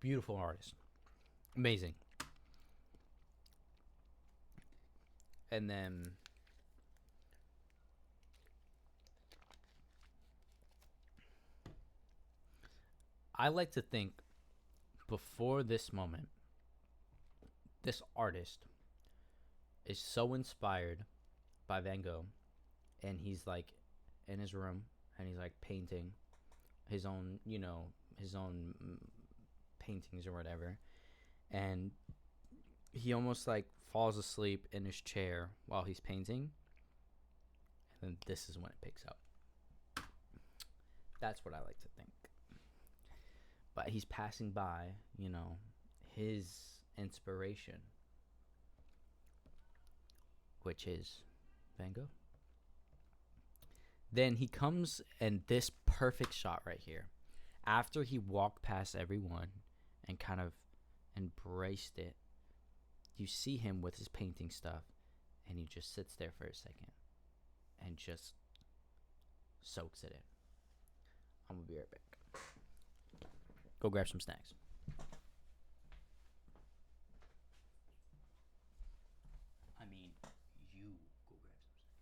beautiful artist. Amazing. And then I like to think before this moment, this artist is so inspired by Van Gogh, and he's like in his room and he's like painting his own, you know, his own paintings or whatever, and he almost like falls asleep in his chair while he's painting, and then this is when it picks up. That's what I like to think. But he's passing by, you know, his inspiration, which is Van Gogh. Then he comes, and this perfect shot right here, after he walked past everyone and kind of embraced it, you see him with his painting stuff, and he just sits there for a second and just soaks it in. I'm gonna be right back. Go grab some snacks. I mean, you go grab some snacks.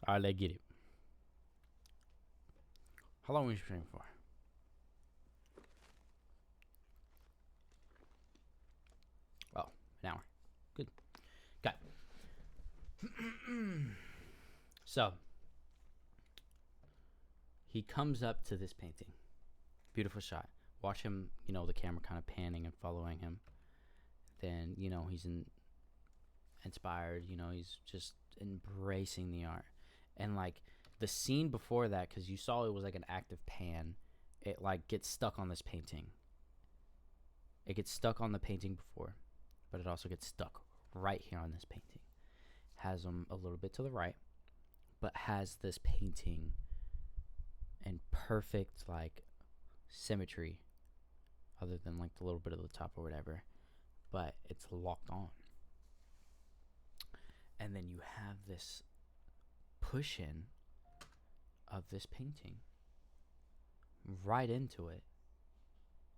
All right, let's get it. How long are we streaming for? So he comes up to this painting. Beautiful shot. Watch him, the camera kind of panning and following him. Then, he's inspired, he's just embracing the art. And like the scene before that, because you saw it was like an active pan, it like gets stuck on this painting. It gets stuck on the painting before, but it also gets stuck right here on this painting. Has them a little bit to the right, but has this painting in perfect like symmetry, other than like the little bit of the top or whatever, but it's locked on. And then you have this push in of this painting right into it.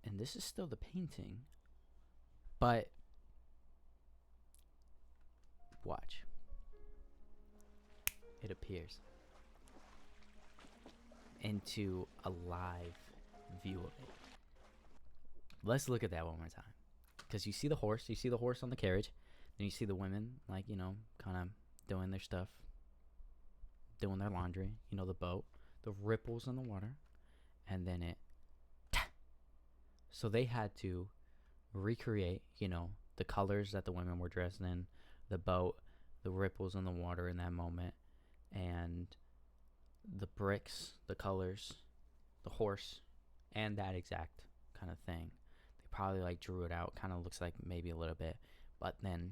And this is still the painting, but watch. It appears into a live view of it. Let's look at that one more time. Because you see the horse on the carriage. Then you see the women, like, kind of doing their stuff, doing their laundry, the boat, the ripples in the water, and then it. So they had to recreate, the colors that the women were dressed in, the boat, the ripples in the water in that moment, and the bricks, the colors, the horse, and that exact kind of thing. They probably like drew it out, kind of looks like maybe a little bit, but then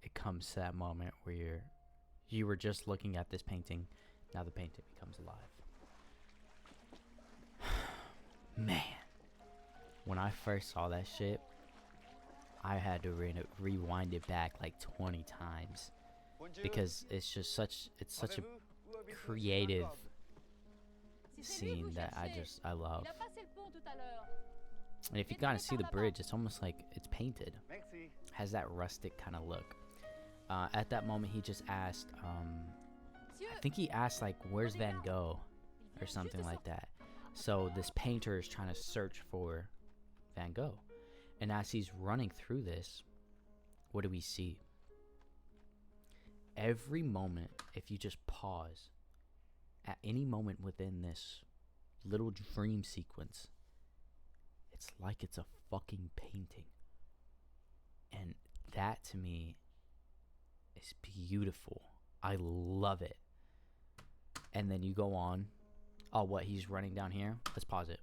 it comes to that moment where you were just looking at this painting, now the painting becomes alive. Man, when I first saw that shit, I had to rewind it back like 20 times because it's just such a creative scene that I love. And if you kind of see the bridge, it's almost like it's painted. Has that rustic kind of look. At that moment, he just asked, I think he asked like, "Where's Van Gogh?" or something like that. So this painter is trying to search for Van Gogh. And as he's running through this, what do we see? Every moment, if you just pause, at any moment within this little dream sequence, it's like it's a fucking painting. And that to me is beautiful. I love it. And then you go on. Oh, what? He's running down here? Let's pause it.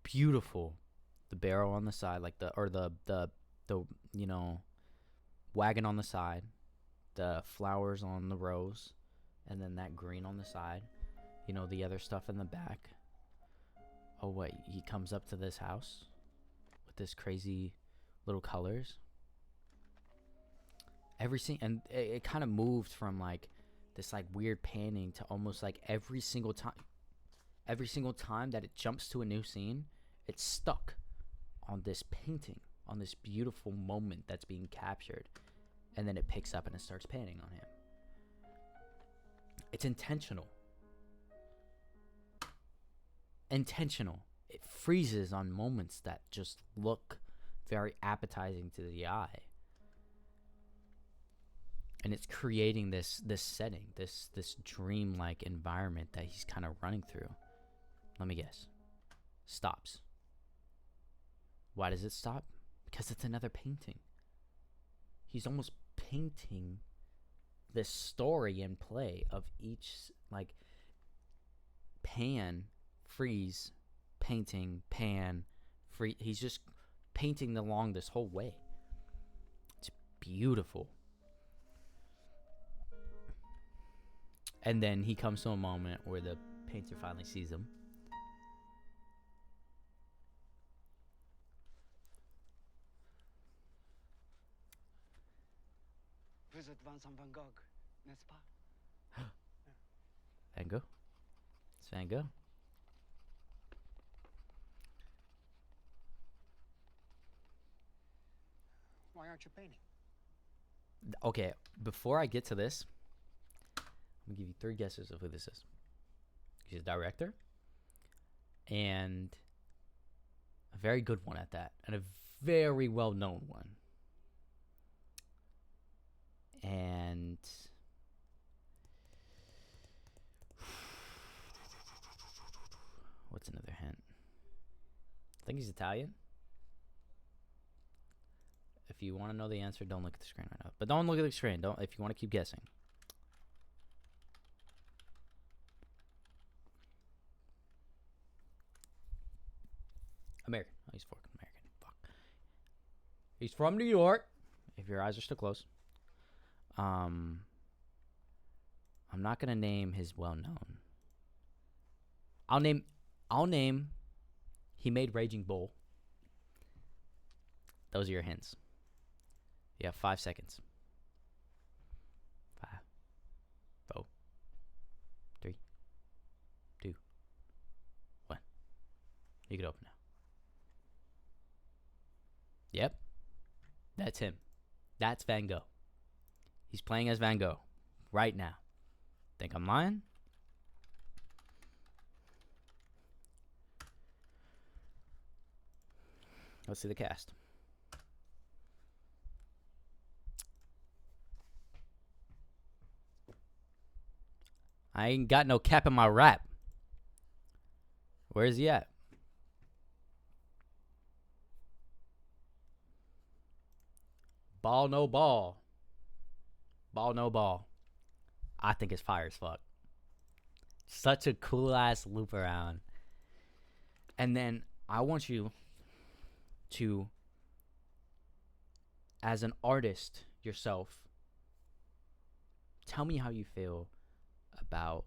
Beautiful. The barrel on the side, like the wagon on the side, the flowers on the rows, and then that green on the side, the other stuff in the back. Oh wait, he comes up to this house with this crazy little colors. Every scene, and it kind of moved from like this like weird panning to almost like every single time that it jumps to a new scene, it's stuck on this painting, on this beautiful moment that's being captured, and then it picks up and it starts panning on him. It's intentional. It freezes on moments that just look very appetizing to the eye. And it's creating this setting, this dream-like environment that he's kind of running through. Let me guess. Stops. Why does it stop? Because it's another painting. He's almost painting this story in play of each, like, pan, freeze, painting, pan, free. He's just painting along this whole way. It's beautiful. And then he comes to a moment where the painter finally sees him. Vous êtes Vincent Van Gogh, n'est-ce pas? Van Gogh? It's Van Gogh. Why aren't you painting? Okay, before I get to this, I'm going to give you 3 guesses of who this is. He's a director, and a very good one at that, and a very well known one. And what's another hint? I think he's Italian. If you want to know the answer, don't look at the screen right now. But don't look at the screen. Don't if you want to keep guessing. American. Oh, he's fucking American. Fuck. He's from New York. If your eyes are still closed. I'm not gonna name his well-known. I'll name. He made Raging Bull. Those are your hints. You have 5 seconds. 5, 4, 3, 2, 1. You can open now. Yep. That's him. That's Van Gogh. He's playing as Van Gogh right now. Think I'm lying? Let's see the cast. I ain't got no cap in my rap. Where's he at? Ball, no ball. Ball, no ball. I think it's fire as fuck. Such a cool ass loop around. And then I want you to, as an artist yourself, tell me how you feel about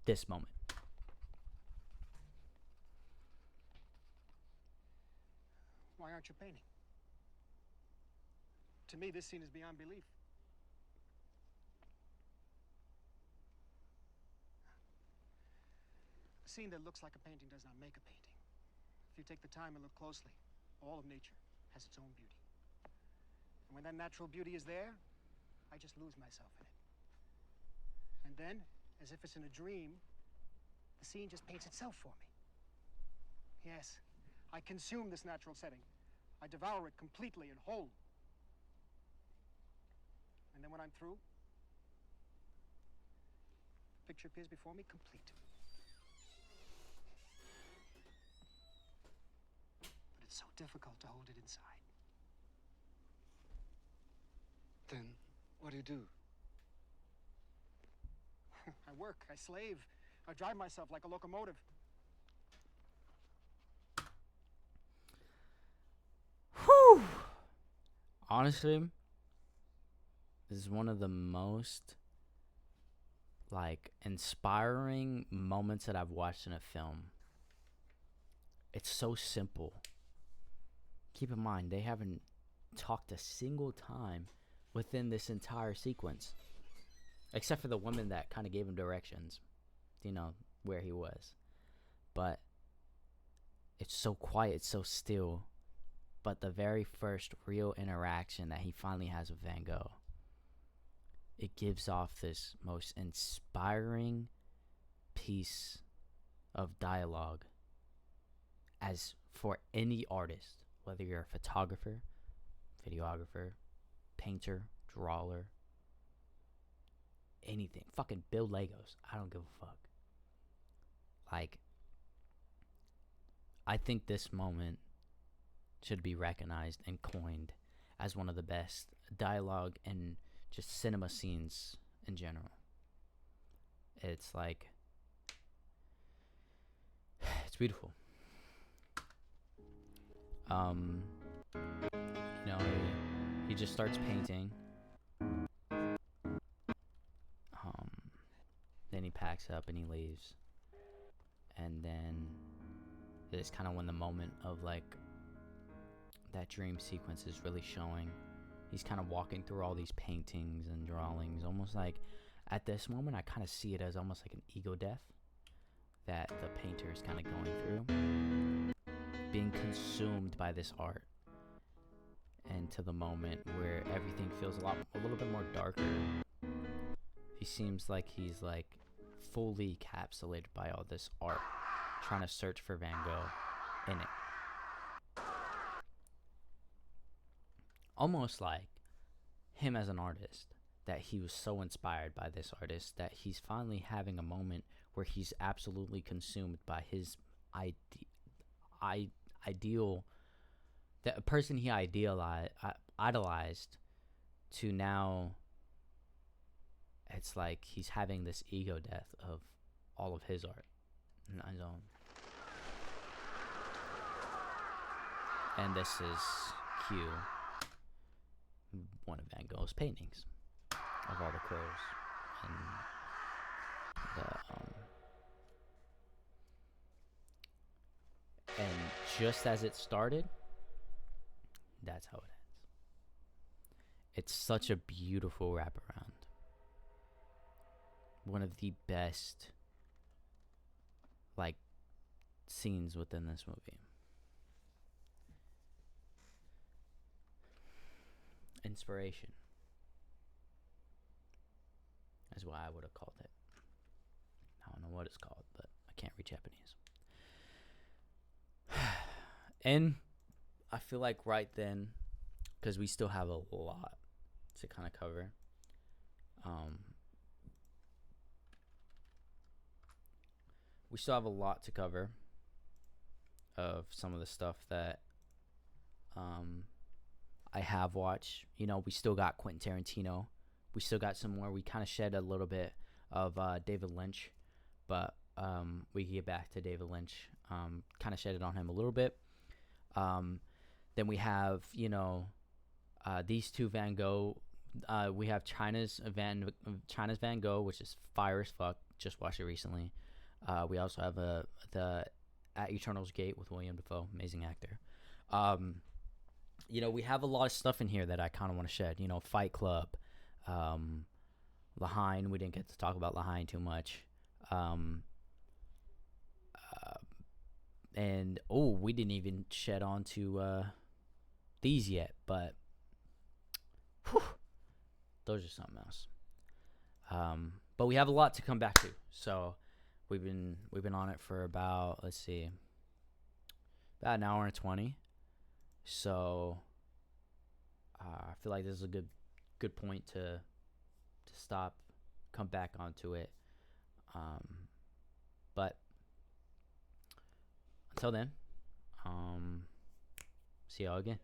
this moment. Why aren't you painting? To me, this scene is beyond belief. A scene that looks like a painting does not make a painting. If you take the time and look closely, all of nature has its own beauty. And when that natural beauty is there, I just lose myself in it. And then, as if it's in a dream, the scene just paints itself for me. Yes, I consume this natural setting. I devour it completely and whole. And then when I'm through, the picture appears before me complete. But it's so difficult to hold it inside. Then, what do you do? I work, I slave, I drive myself like a locomotive. Whew. Honestly, this is one of the most inspiring moments that I've watched in a film. It's so simple. Keep in mind, they haven't talked a single time within this entire sequence, except for the woman that kind of gave him directions, where he was. But it's so quiet, it's so still. But the very first real interaction that he finally has with Van Gogh, it gives off this most inspiring piece of dialogue as for any artist, whether you're a photographer, videographer, painter, drawer, anything. Fucking build Legos. I don't give a fuck. I think this moment should be recognized and coined as one of the best dialogue and just cinema scenes in general. It's it's beautiful. He just starts painting. Then he packs up and he leaves. And then it's kind of when the moment of that dream sequence is really showing. He's kind of walking through all these paintings and drawings, almost at this moment I kind of see it as almost like an ego death that the painter is kind of going through, being consumed by this art, and to the moment where everything feels a little bit more darker. He seems like he's fully encapsulated by all this art, trying to search for Van Gogh in it. almost like him as an artist, that he was so inspired by this artist that he's finally having a moment where he's absolutely consumed by his ideal, that a person he idolized, to now it's like he's having this ego death of all of his art and his own. And this is Q, one of Van Gogh's paintings of all the crows and and just as it started, that's how it ends. It's such a beautiful wraparound. One of the best, like, scenes within this movie. Inspiration is what I would have called it. I don't know what it's called, but I can't read Japanese. And I feel like right then, because we still have a lot to kind of cover, we still have a lot to cover of some of the stuff that I have watched. You know, we still got Quentin Tarantino. We still got some more. We kind of shed a little bit of David Lynch, but we can get back to David Lynch. Kind of shedded on him a little bit. Then we have, you know, these two Van Gogh. We have China's Van Gogh, which is fire as fuck. Just watched it recently. We also have the At Eternal's Gate with William Dafoe, amazing actor. You know, we have a lot of stuff in here that I kind of want to shed. You know, Fight Club, Lahain. We didn't get to talk about Lahain too much. And we didn't even shed on to these yet, but whew, those are something else. But we have a lot to come back to. So we've been on it for about, let's see, about an hour and 20. So I feel like this is a good point to stop, come back onto it. But until then, see y'all again.